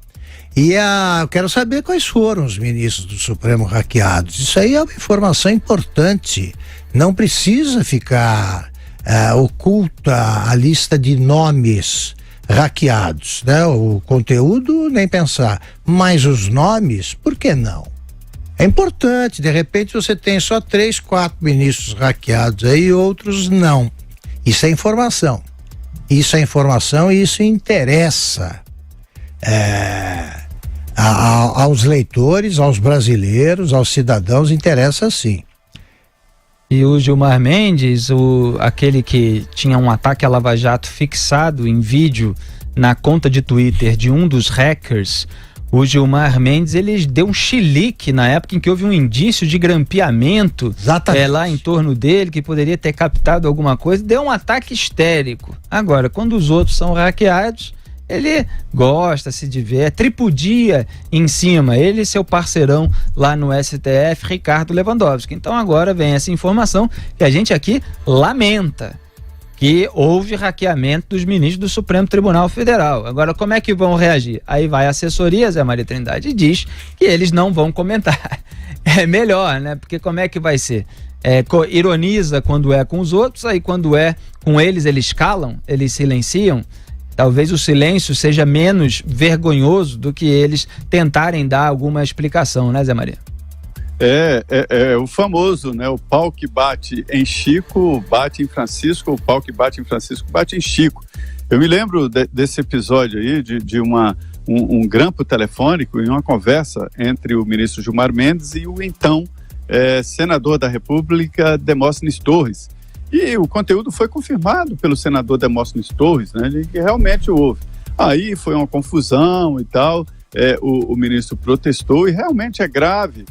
Eu quero saber quais foram os ministros do Supremo hackeados. Isso aí é uma informação importante. Não precisa ficar oculta a lista de nomes hackeados, né? O conteúdo nem pensar, mas os nomes, por que não? É importante, de repente você tem só 3, 4 ministros hackeados aí, outros não. Isso é informação. Isso é informação e isso interessa Aos leitores, aos brasileiros, aos cidadãos, interessa sim. E o Gilmar Mendes, aquele que tinha um ataque à Lava Jato fixado em vídeo na conta de Twitter de um dos hackers, o Gilmar Mendes, ele deu um chilique na época em que houve um indício de grampeamento lá em torno dele, que poderia ter captado alguma coisa, deu um ataque histérico. Agora, quando os outros são hackeados, ele gosta, se diverte, tripudia em cima, ele e seu parceirão lá no STF, Ricardo Lewandowski. Então agora vem essa informação que a gente aqui lamenta, que houve hackeamento dos ministros do Supremo Tribunal Federal. Agora, como é que vão reagir? Aí vai a assessoria, Zé Maria Trindade, e diz que eles não vão comentar. É melhor, né? Porque como é que vai ser? Ironiza quando é com os outros, aí quando é com eles calam, eles silenciam. Talvez o silêncio seja menos vergonhoso do que eles tentarem dar alguma explicação, né, Zé Maria? É o famoso, né? O pau que bate em Chico, bate em Francisco, o pau que bate em Francisco, bate em Chico. Eu me lembro desse episódio aí, de um grampo telefônico em uma conversa entre o ministro Gilmar Mendes e o então senador da República, Demóstenes Torres. E o conteúdo foi confirmado pelo senador Demóstenes Torres, né, de que realmente houve. Aí foi uma confusão e tal, o ministro protestou e realmente é grave.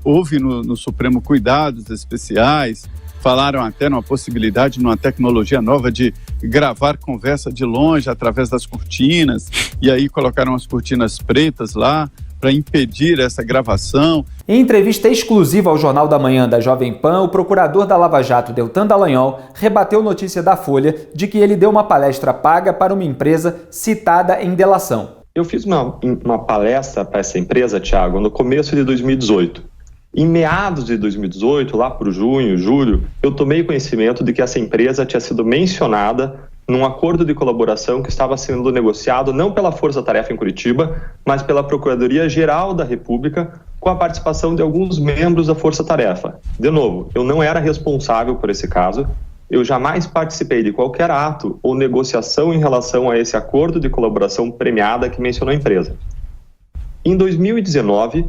Houve no Supremo cuidados especiais, falaram até numa possibilidade, numa tecnologia nova de gravar conversa de longe através das cortinas, e aí colocaram as cortinas pretas lá para impedir essa gravação. Em entrevista exclusiva ao Jornal da Manhã da Jovem Pan, o procurador da Lava Jato, Deltan Dallagnol, rebateu notícia da Folha de que ele deu uma palestra paga para uma empresa citada em delação. Eu fiz uma palestra para essa empresa, Thiago, no começo de 2018. Em meados de 2018, lá por junho, julho, eu tomei conhecimento de que essa empresa tinha sido mencionada num acordo de colaboração que estava sendo negociado não pela Força Tarefa em Curitiba, mas pela Procuradoria-Geral da República, com a participação de alguns membros da Força Tarefa. De novo, eu não era responsável por esse caso, eu jamais participei de qualquer ato ou negociação em relação a esse acordo de colaboração premiada que mencionou a empresa. Em 2019,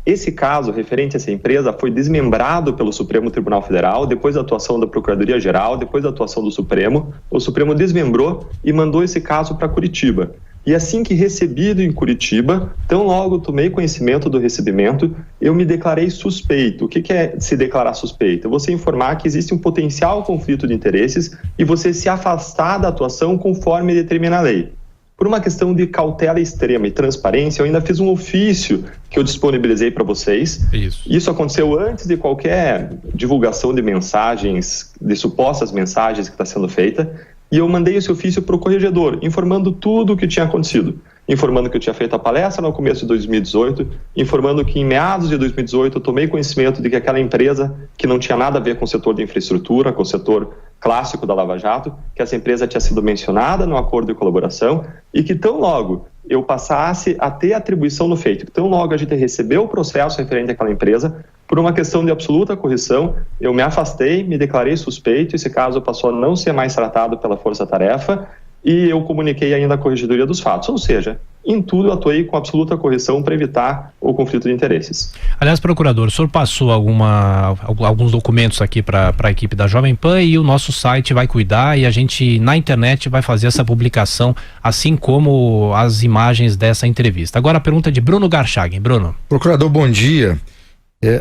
esse caso referente a essa empresa foi desmembrado pelo Supremo Tribunal Federal, depois da atuação da Procuradoria-Geral, depois da atuação do Supremo. O Supremo desmembrou e mandou esse caso para Curitiba. E assim que recebido em Curitiba, tão logo tomei conhecimento do recebimento, eu me declarei suspeito. O que é se declarar suspeito? É você informar que existe um potencial conflito de interesses e você se afastar da atuação conforme determina a lei. Por uma questão de cautela extrema e transparência, eu ainda fiz um ofício que eu disponibilizei para vocês. Isso aconteceu antes de qualquer divulgação de mensagens, de supostas mensagens que está sendo feita. E eu mandei esse ofício para o corregedor, informando tudo o que tinha acontecido. Informando que eu tinha feito a palestra no começo de 2018, informando que em meados de 2018 eu tomei conhecimento de que aquela empresa, que não tinha nada a ver com o setor de infraestrutura, com o setor clássico da Lava Jato, que essa empresa tinha sido mencionada no acordo de colaboração e que tão logo eu passasse a ter atribuição no feito, tão logo a gente recebeu o processo referente àquela empresa, por uma questão de absoluta correção, eu me afastei, me declarei suspeito, esse caso passou a não ser mais tratado pela Força Tarefa e eu comuniquei ainda a Corregedoria dos Fatos, ou seja, em tudo eu atuei com absoluta correção para evitar o conflito de interesses. Aliás, procurador, o senhor passou alguns documentos aqui para a equipe da Jovem Pan e o nosso site vai cuidar e a gente na internet vai fazer essa publicação, assim como as imagens dessa entrevista. Agora a pergunta de Bruno Garchagen. Bruno. Procurador, bom dia.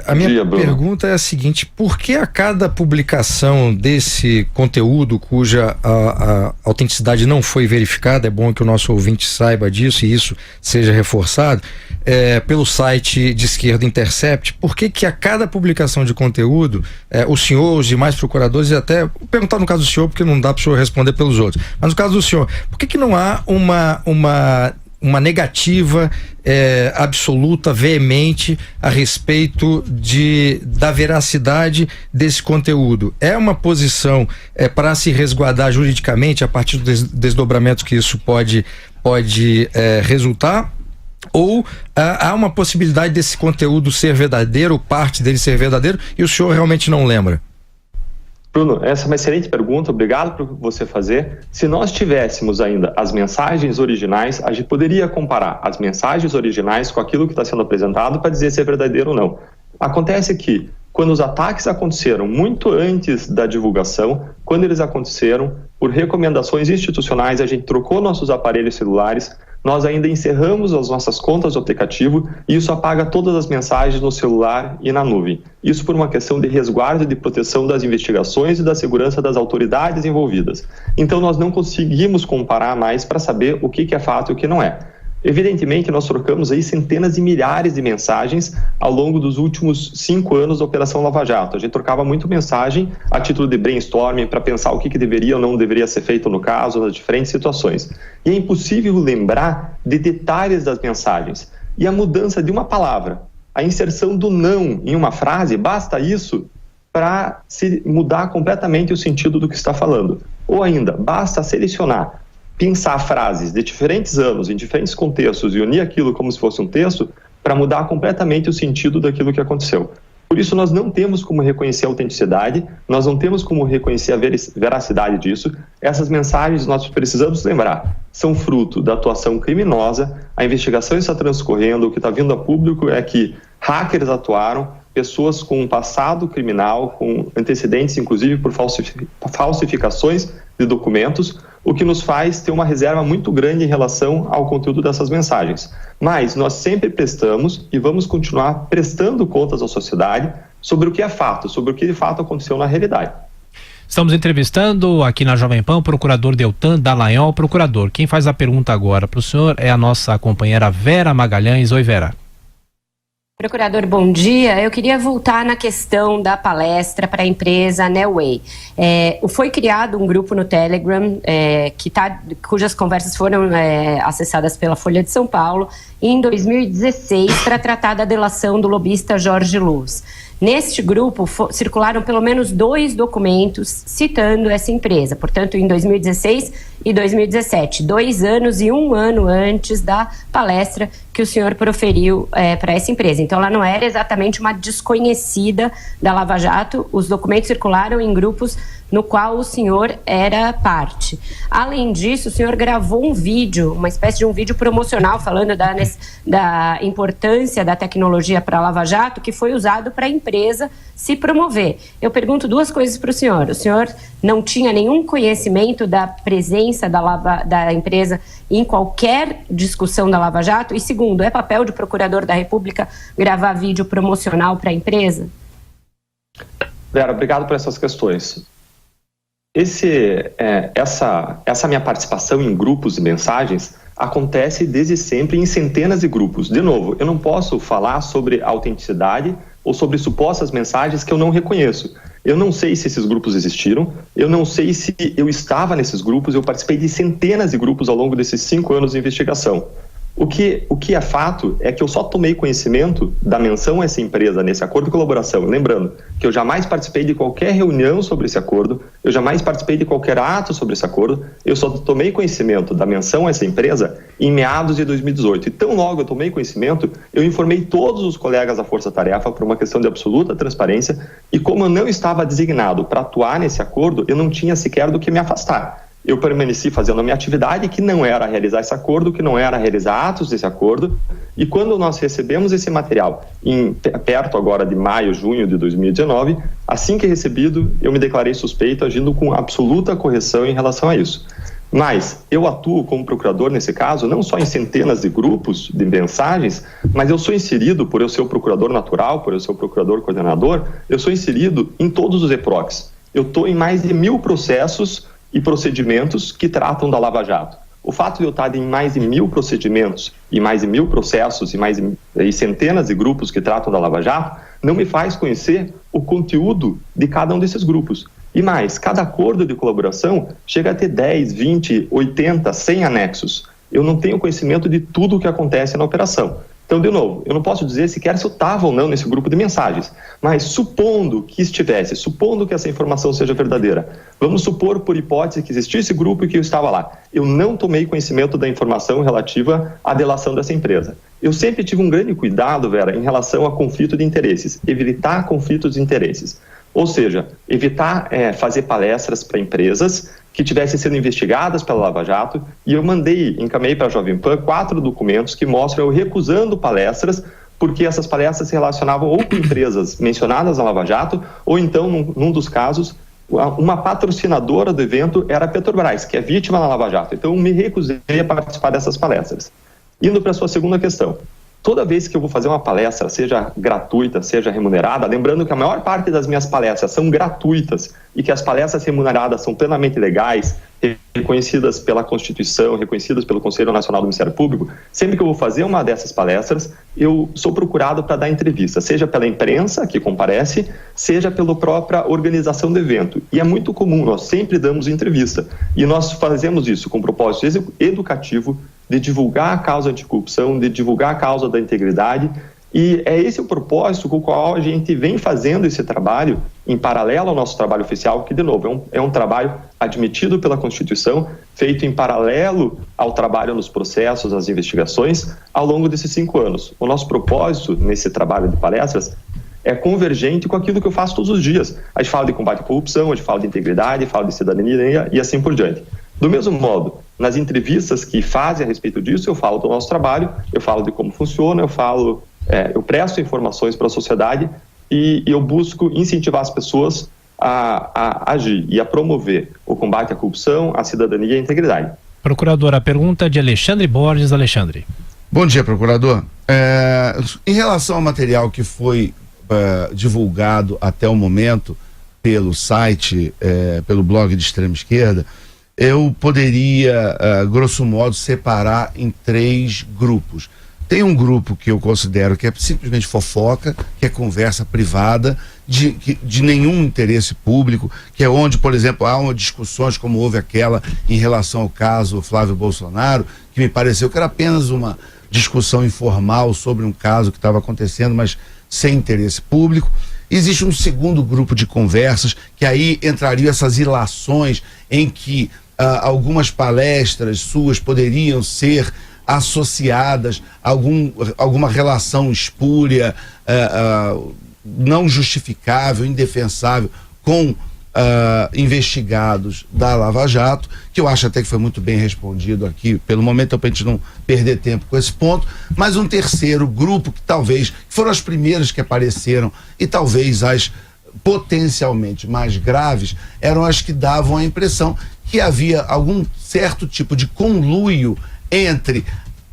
A minha pergunta é a seguinte: por que a cada publicação desse conteúdo cuja a autenticidade não foi verificada, é bom que o nosso ouvinte saiba disso e isso seja reforçado, pelo site de esquerda Intercept, por que a cada publicação de conteúdo, o senhor, os demais procuradores, e até, vou perguntar no caso do senhor porque não dá para o senhor responder pelos outros, mas no caso do senhor, por que não há uma negativa absoluta, veemente a respeito da veracidade desse conteúdo? É uma posição para se resguardar juridicamente a partir dos desdobramentos que isso pode resultar? Ou há uma possibilidade desse conteúdo ser verdadeiro, parte dele ser verdadeiro, e o senhor realmente não lembra? Bruno, essa é uma excelente pergunta, obrigado por você fazer. Se nós tivéssemos ainda as mensagens originais, a gente poderia comparar as mensagens originais com aquilo que está sendo apresentado para dizer se é verdadeiro ou não. Acontece que, quando os ataques aconteceram muito antes da divulgação, quando eles aconteceram, por recomendações institucionais, a gente trocou nossos aparelhos celulares, nós ainda encerramos as nossas contas do aplicativo e isso apaga todas as mensagens no celular e na nuvem. Isso por uma questão de resguardo e de proteção das investigações e da segurança das autoridades envolvidas. Então nós não conseguimos comparar mais para saber o que é fato e o que não é. Evidentemente, nós trocamos aí centenas de milhares de mensagens ao longo dos últimos 5 anos da Operação Lava Jato. A gente trocava muito mensagem a título de brainstorming para pensar o que deveria ou não deveria ser feito no caso, nas diferentes situações. E é impossível lembrar de detalhes das mensagens. E a mudança de uma palavra, a inserção do não em uma frase, basta isso para se mudar completamente o sentido do que está falando. Ou ainda, basta selecionar, pensar frases de diferentes anos, em diferentes contextos e unir aquilo como se fosse um texto para mudar completamente o sentido daquilo que aconteceu. Por isso, nós não temos como reconhecer a autenticidade, nós não temos como reconhecer a veracidade disso. Essas mensagens, nós precisamos lembrar, são fruto da atuação criminosa, a investigação está transcorrendo, o que está vindo a público é que hackers atuaram, pessoas com um passado criminal, com antecedentes, inclusive, por falsificações de documentos, o que nos faz ter uma reserva muito grande em relação ao conteúdo dessas mensagens. Mas nós sempre prestamos e vamos continuar prestando contas à sociedade sobre o que é fato, sobre o que de fato aconteceu na realidade. Estamos entrevistando aqui na Jovem Pan o procurador Deltan Dallagnol. Procurador, quem faz a pergunta agora para o senhor é a nossa companheira Vera Magalhães. Oi, Vera. Procurador, bom dia. Eu queria voltar na questão da palestra para a empresa Neoway. Foi criado um grupo no Telegram cujas conversas foram acessadas pela Folha de São Paulo em 2016 para tratar da delação do lobista Jorge Luz. Neste grupo circularam pelo menos 2 documentos citando essa empresa, portanto em 2016 e 2017, 2 anos e 1 ano antes da palestra que o senhor proferiu para essa empresa. Então ela não era exatamente uma desconhecida da Lava Jato, os documentos circularam em grupos no qual o senhor era parte. Além disso, o senhor gravou um vídeo, uma espécie de um vídeo promocional falando da importância da tecnologia para a Lava Jato, que foi usado para a empresa se promover. Eu pergunto 2 coisas para o senhor. O senhor não tinha nenhum conhecimento da presença da empresa em qualquer discussão da Lava Jato? E segundo, é papel de procurador da República gravar vídeo promocional para a empresa? Vera, obrigado por essas questões. Essa minha participação em grupos e mensagens acontece desde sempre em centenas de grupos. De novo, eu não posso falar sobre autenticidade ou sobre supostas mensagens que eu não reconheço. Eu não sei se esses grupos existiram, eu não sei se eu estava nesses grupos, eu participei de centenas de grupos ao longo desses 5 anos de investigação. O que é fato é que eu só tomei conhecimento da menção a essa empresa nesse acordo de colaboração, lembrando que eu jamais participei de qualquer reunião sobre esse acordo, eu jamais participei de qualquer ato sobre esse acordo, eu só tomei conhecimento da menção a essa empresa em meados de 2018. E tão logo eu tomei conhecimento, eu informei todos os colegas da Força Tarefa por uma questão de absoluta transparência e como eu não estava designado para atuar nesse acordo, eu não tinha sequer do que me afastar. Eu permaneci fazendo a minha atividade, que não era realizar esse acordo, que não era realizar atos desse acordo. E quando nós recebemos esse material, perto agora de maio, junho de 2019, assim que recebido, eu me declarei suspeito, agindo com absoluta correção em relação a isso. Mas eu atuo como procurador nesse caso, não só em centenas de grupos de mensagens, mas eu sou inserido, por eu ser o procurador natural, por eu ser o procurador coordenador, eu sou inserido em todos os EPROCs. Eu estou em mais de 1000 processos e procedimentos que tratam da Lava Jato. O fato de eu estar em mais de 1000 procedimentos e mais de 1000 processos e centenas de grupos que tratam da Lava Jato não me faz conhecer o conteúdo de cada um desses grupos. E mais, cada acordo de colaboração chega a ter 10, 20, 80, 100 anexos. Eu não tenho conhecimento de tudo o que acontece na operação. Então, de novo, eu não posso dizer sequer se eu estava ou não nesse grupo de mensagens, mas supondo que estivesse, supondo que essa informação seja verdadeira, vamos supor por hipótese que existisse grupo e que eu estava lá. Eu não tomei conhecimento da informação relativa à delação dessa empresa. Eu sempre tive um grande cuidado, Vera, em relação a conflito de interesses, evitar conflitos de interesses. Ou seja, evitar fazer palestras para empresas que tivessem sendo investigadas pela Lava Jato, e eu encaminhei para a Jovem Pan 4 documentos que mostram eu recusando palestras, porque essas palestras se relacionavam ou com empresas mencionadas na Lava Jato, ou então, num dos casos, uma patrocinadora do evento era a Petrobras, que é vítima da Lava Jato. Então, eu me recusei a participar dessas palestras. Indo para a sua segunda questão. Toda vez que eu vou fazer uma palestra, seja gratuita, seja remunerada, lembrando que a maior parte das minhas palestras são gratuitas e que as palestras remuneradas são plenamente legais, reconhecidas pela Constituição, reconhecidas pelo Conselho Nacional do Ministério Público, sempre que eu vou fazer uma dessas palestras, eu sou procurado para dar entrevista, seja pela imprensa que comparece, seja pela própria organização do evento. E é muito comum, nós sempre damos entrevista. E nós fazemos isso com propósito educativo, de divulgar a causa anticorrupção, de divulgar a causa da integridade, e é esse o propósito com o qual a gente vem fazendo esse trabalho em paralelo ao nosso trabalho oficial, que, de novo, é um trabalho admitido pela Constituição, feito em paralelo ao trabalho nos processos, nas investigações, ao longo desses 5 anos. O nosso propósito nesse trabalho de palestras é convergente com aquilo que eu faço todos os dias. A gente fala de combate à corrupção, a gente fala de integridade, fala de cidadania e assim por diante. Do mesmo modo, nas entrevistas que fazem a respeito disso, eu falo do nosso trabalho, eu falo de como funciona, eu presto informações para a sociedade e eu busco incentivar as pessoas a agir e a promover o combate à corrupção, a cidadania e a integridade. Procurador, a pergunta de Alexandre Borges. Alexandre. Bom dia, procurador. Em relação ao material que foi divulgado até o momento pelo site, pelo blog de extrema esquerda, eu poderia, grosso modo, separar em 3 grupos. Tem um grupo que eu considero que é simplesmente fofoca, que é conversa privada, de nenhum interesse público, que é onde, por exemplo, há discussões como houve aquela em relação ao caso Flávio Bolsonaro, que me pareceu que era apenas uma discussão informal sobre um caso que estava acontecendo, mas sem interesse público. Existe um segundo grupo de conversas, que aí entrariam essas ilações em que algumas palestras suas poderiam ser associadas a alguma relação espúria, não justificável, indefensável com investigados da Lava Jato, que eu acho até que foi muito bem respondido aqui, pelo momento, para a gente não perder tempo com esse ponto. Mas um terceiro grupo que foram as primeiras que apareceram e talvez as potencialmente mais graves, eram as que davam a impressão que havia algum certo tipo de conluio entre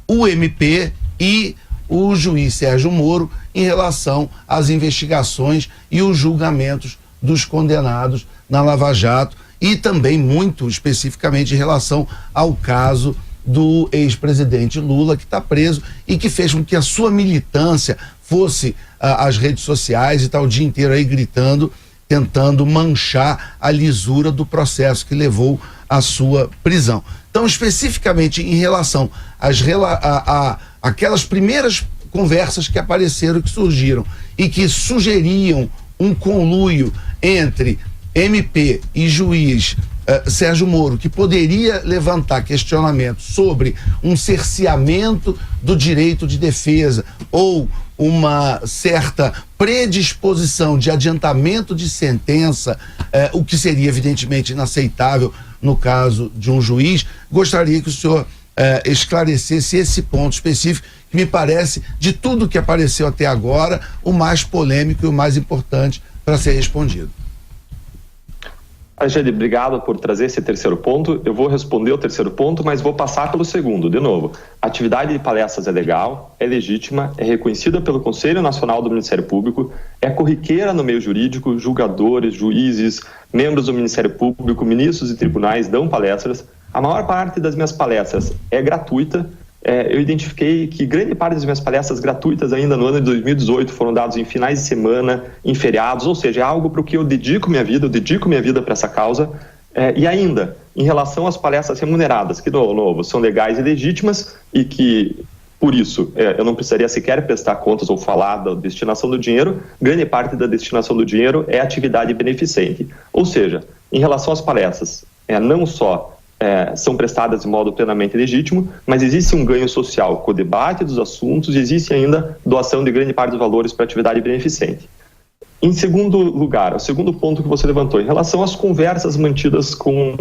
o MP e o juiz Sérgio Moro em relação às investigações e os julgamentos dos condenados na Lava Jato, e também muito especificamente em relação ao caso do ex-presidente Lula, que está preso e que fez com que a sua militância fosse às redes sociais e está o dia inteiro aí gritando, tentando manchar a lisura do processo que levou à sua prisão. Então, especificamente em relação aquelas primeiras conversas que apareceram, que surgiram e que sugeriam um conluio entre MP e juiz Sérgio Moro, que poderia levantar questionamentos sobre um cerceamento do direito de defesa ou uma certa predisposição de adiantamento de sentença, o que seria evidentemente inaceitável no caso de um juiz. Gostaria que o senhor esclarecesse esse ponto específico, que me parece, de tudo que apareceu até agora, o mais polêmico e o mais importante para ser respondido. Alexandre, obrigado por trazer esse terceiro ponto. Eu vou responder o terceiro ponto, mas vou passar pelo segundo. De novo, a atividade de palestras é legal, é legítima, é reconhecida pelo Conselho Nacional do Ministério Público, é corriqueira no meio jurídico, julgadores, juízes, membros do Ministério Público, ministros de tribunais dão palestras. A maior parte das minhas palestras é gratuita. Eu identifiquei que grande parte das minhas palestras gratuitas ainda no ano de 2018 foram dadas em finais de semana, em feriados, ou seja, é algo para o que eu dedico minha vida para essa causa. E ainda, em relação às palestras remuneradas, que, de novo, são legais e legítimas e que, por isso, eu não precisaria sequer prestar contas ou falar da destinação do dinheiro, grande parte da destinação do dinheiro é atividade beneficente. Ou seja, em relação às palestras, não só são prestadas de modo plenamente legítimo, mas existe um ganho social com o debate dos assuntos e existe ainda doação de grande parte dos valores para atividade beneficente. Em segundo lugar, o segundo ponto que você levantou, em relação às conversas mantidas com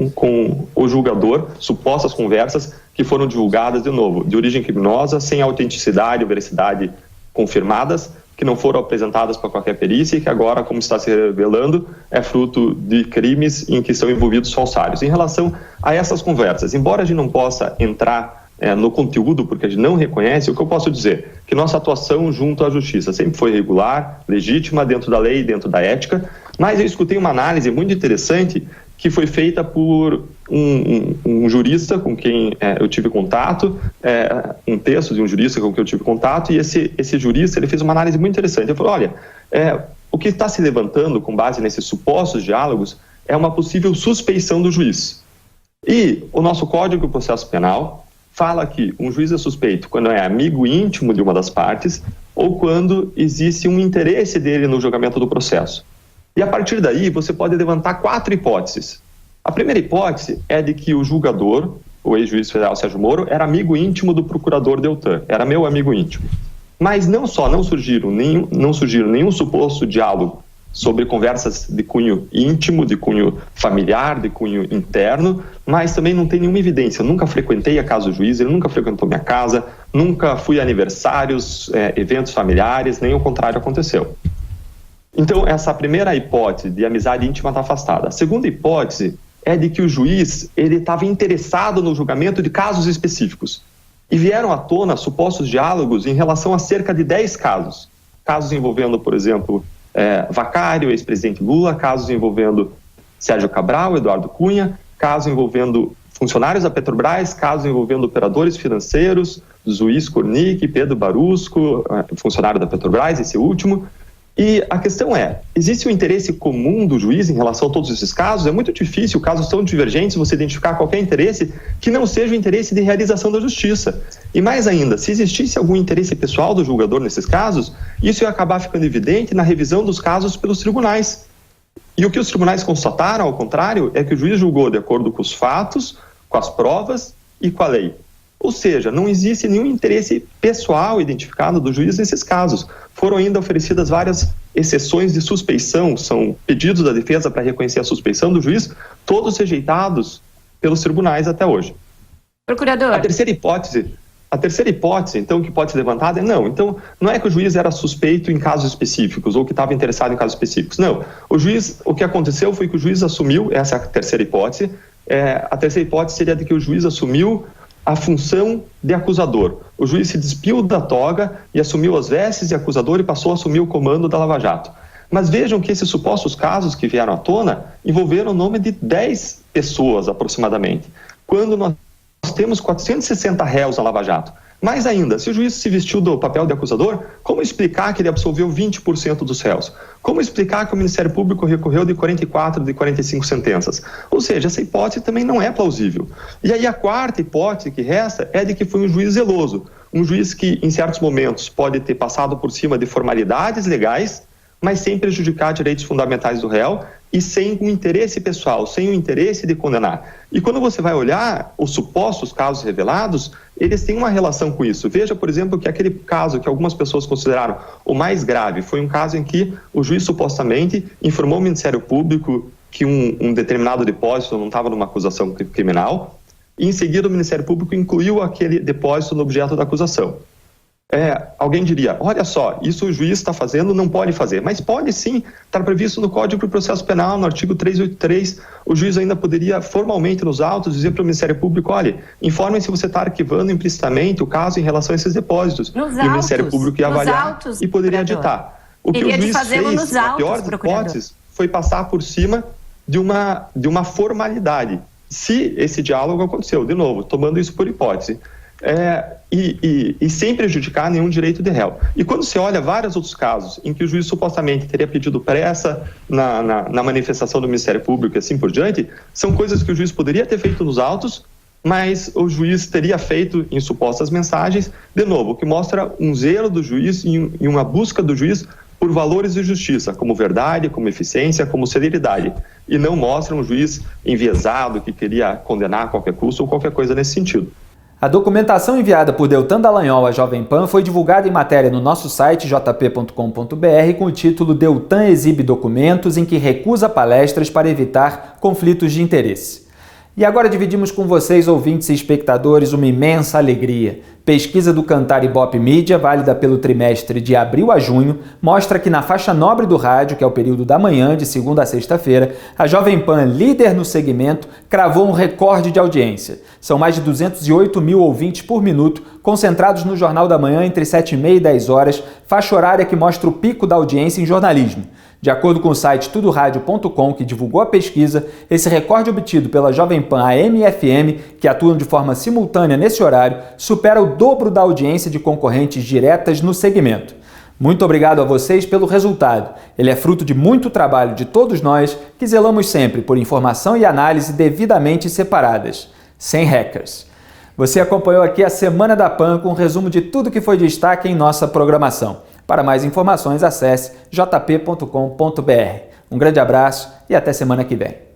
o julgador, supostas conversas que foram divulgadas, de novo, de origem criminosa, sem autenticidade ou veracidade confirmadas, que não foram apresentadas para qualquer perícia e que agora, como está se revelando, é fruto de crimes em que são envolvidos falsários. Em relação a essas conversas, embora a gente não possa entrar no conteúdo, porque a gente não reconhece, o que eu posso dizer? Que nossa atuação junto à justiça sempre foi regular, legítima, dentro da lei, dentro da ética, mas eu escutei uma análise muito interessante que foi feita por um jurista com quem eu tive contato, um texto de um jurista com quem eu tive contato, e esse jurista ele fez uma análise muito interessante. Ele falou, olha, o que está se levantando com base nesses supostos diálogos é uma possível suspeição do juiz. E o nosso Código de Processo Penal fala que um juiz é suspeito quando é amigo íntimo de uma das partes ou quando existe um interesse dele no julgamento do processo. E a partir daí você pode levantar 4 hipóteses. A primeira hipótese é de que o julgador, o ex-juiz federal Sérgio Moro, era amigo íntimo do procurador Deltan, era meu amigo íntimo. Mas não surgiram nenhum suposto diálogo sobre conversas de cunho íntimo, de cunho familiar, de cunho interno, mas também não tem nenhuma evidência. Eu nunca frequentei a casa do juiz, ele nunca frequentou minha casa, nunca fui a aniversários, eventos familiares, nem o contrário aconteceu. Então, essa primeira hipótese de amizade íntima está afastada. A segunda hipótese é de que o juiz ele estava interessado no julgamento de casos específicos. E vieram à tona supostos diálogos em relação a cerca de 10 casos. Casos envolvendo, por exemplo, Vacário, ex-presidente Lula, casos envolvendo Sérgio Cabral, Eduardo Cunha, casos envolvendo funcionários da Petrobras, casos envolvendo operadores financeiros, Zuiz Kornick, Pedro Barusco, funcionário da Petrobras, esse último. E a questão é, existe um interesse comum do juiz em relação a todos esses casos? É muito difícil, casos tão divergentes, você identificar qualquer interesse que não seja o interesse de realização da justiça. E mais ainda, se existisse algum interesse pessoal do julgador nesses casos, isso ia acabar ficando evidente na revisão dos casos pelos tribunais. E o que os tribunais constataram, ao contrário, é que o juiz julgou de acordo com os fatos, com as provas e com a lei. Ou seja, não existe nenhum interesse pessoal identificado do juiz nesses casos. Foram ainda oferecidas várias exceções de suspeição, são pedidos da defesa para reconhecer a suspeição do juiz, todos rejeitados pelos tribunais até hoje. Procurador. A terceira hipótese, então, que pode ser levantada é não é que o juiz era suspeito em casos específicos ou que estava interessado em casos específicos. Não, o que aconteceu foi que o juiz assumiu, essa é a terceira hipótese, a terceira hipótese seria de que o juiz assumiu a função de acusador. O juiz se despiu da toga e assumiu as vestes de acusador e passou a assumir o comando da Lava Jato. Mas vejam que esses supostos casos que vieram à tona envolveram o nome de 10 pessoas aproximadamente, quando nós temos 460 réus na Lava Jato. Mais ainda, se o juiz se vestiu do papel de acusador, como explicar que ele absolveu 20% dos réus? Como explicar que o Ministério Público recorreu de 44 de 45 sentenças? Ou seja, essa hipótese também não é plausível. E aí a quarta hipótese que resta é de que foi um juiz zeloso, um juiz que em certos momentos pode ter passado por cima de formalidades legais, mas sem prejudicar direitos fundamentais do réu e sem um interesse pessoal, sem o interesse de condenar. E quando você vai olhar os supostos casos revelados, eles têm uma relação com isso. Veja, por exemplo, que aquele caso que algumas pessoas consideraram o mais grave foi um caso em que o juiz supostamente informou ao Ministério Público que um determinado depósito não estava numa acusação criminal e em seguida o Ministério Público incluiu aquele depósito no objeto da acusação. Alguém diria, olha só, isso o juiz está fazendo, não pode fazer, mas pode sim, está previsto no Código de Processo Penal, no artigo 383, o juiz ainda poderia formalmente nos autos dizer para o Ministério Público, olha, informem se você está arquivando implicitamente o caso em relação a esses depósitos. E o Ministério Público ia avaliar e poderia aditar. O que o juiz fez, na pior das hipóteses, foi passar por cima de uma formalidade, se esse diálogo aconteceu, de novo, tomando isso por hipótese. E sem prejudicar nenhum direito de réu. E quando você olha vários outros casos em que o juiz supostamente teria pedido pressa na manifestação do Ministério Público e assim por diante, são coisas que o juiz poderia ter feito nos autos, mas o juiz teria feito em supostas mensagens, de novo, o que mostra um zelo do juiz e uma busca do juiz por valores de justiça, como verdade, como eficiência, como celeridade, e não mostra um juiz enviesado que queria condenar a qualquer custo ou qualquer coisa nesse sentido. A documentação enviada por Deltan Dallagnol à Jovem Pan foi divulgada em matéria no nosso site jp.com.br com o título Deltan exibe documentos em que recusa palestras para evitar conflitos de interesse. E agora dividimos com vocês, ouvintes e espectadores, uma imensa alegria. Pesquisa do Cantar Ibope Mídia, válida pelo trimestre de abril a junho, mostra que na faixa nobre do rádio, que é o período da manhã, de segunda a sexta-feira, a Jovem Pan, líder no segmento, cravou um recorde de audiência. São mais de 208 mil ouvintes por minuto, concentrados no Jornal da Manhã entre 7h30 e 10 horas, faixa horária que mostra o pico da audiência em jornalismo. De acordo com o site tudoradio.com, que divulgou a pesquisa, esse recorde obtido pela Jovem Pan AM e FM, que atuam de forma simultânea nesse horário, supera o dobro da audiência de concorrentes diretas no segmento. Muito obrigado a vocês pelo resultado. Ele é fruto de muito trabalho de todos nós, que zelamos sempre por informação e análise devidamente separadas, sem hackers. Você acompanhou aqui a Semana da Pan com um resumo de tudo que foi destaque em nossa programação. Para mais informações, acesse jp.com.br. Um grande abraço e até semana que vem.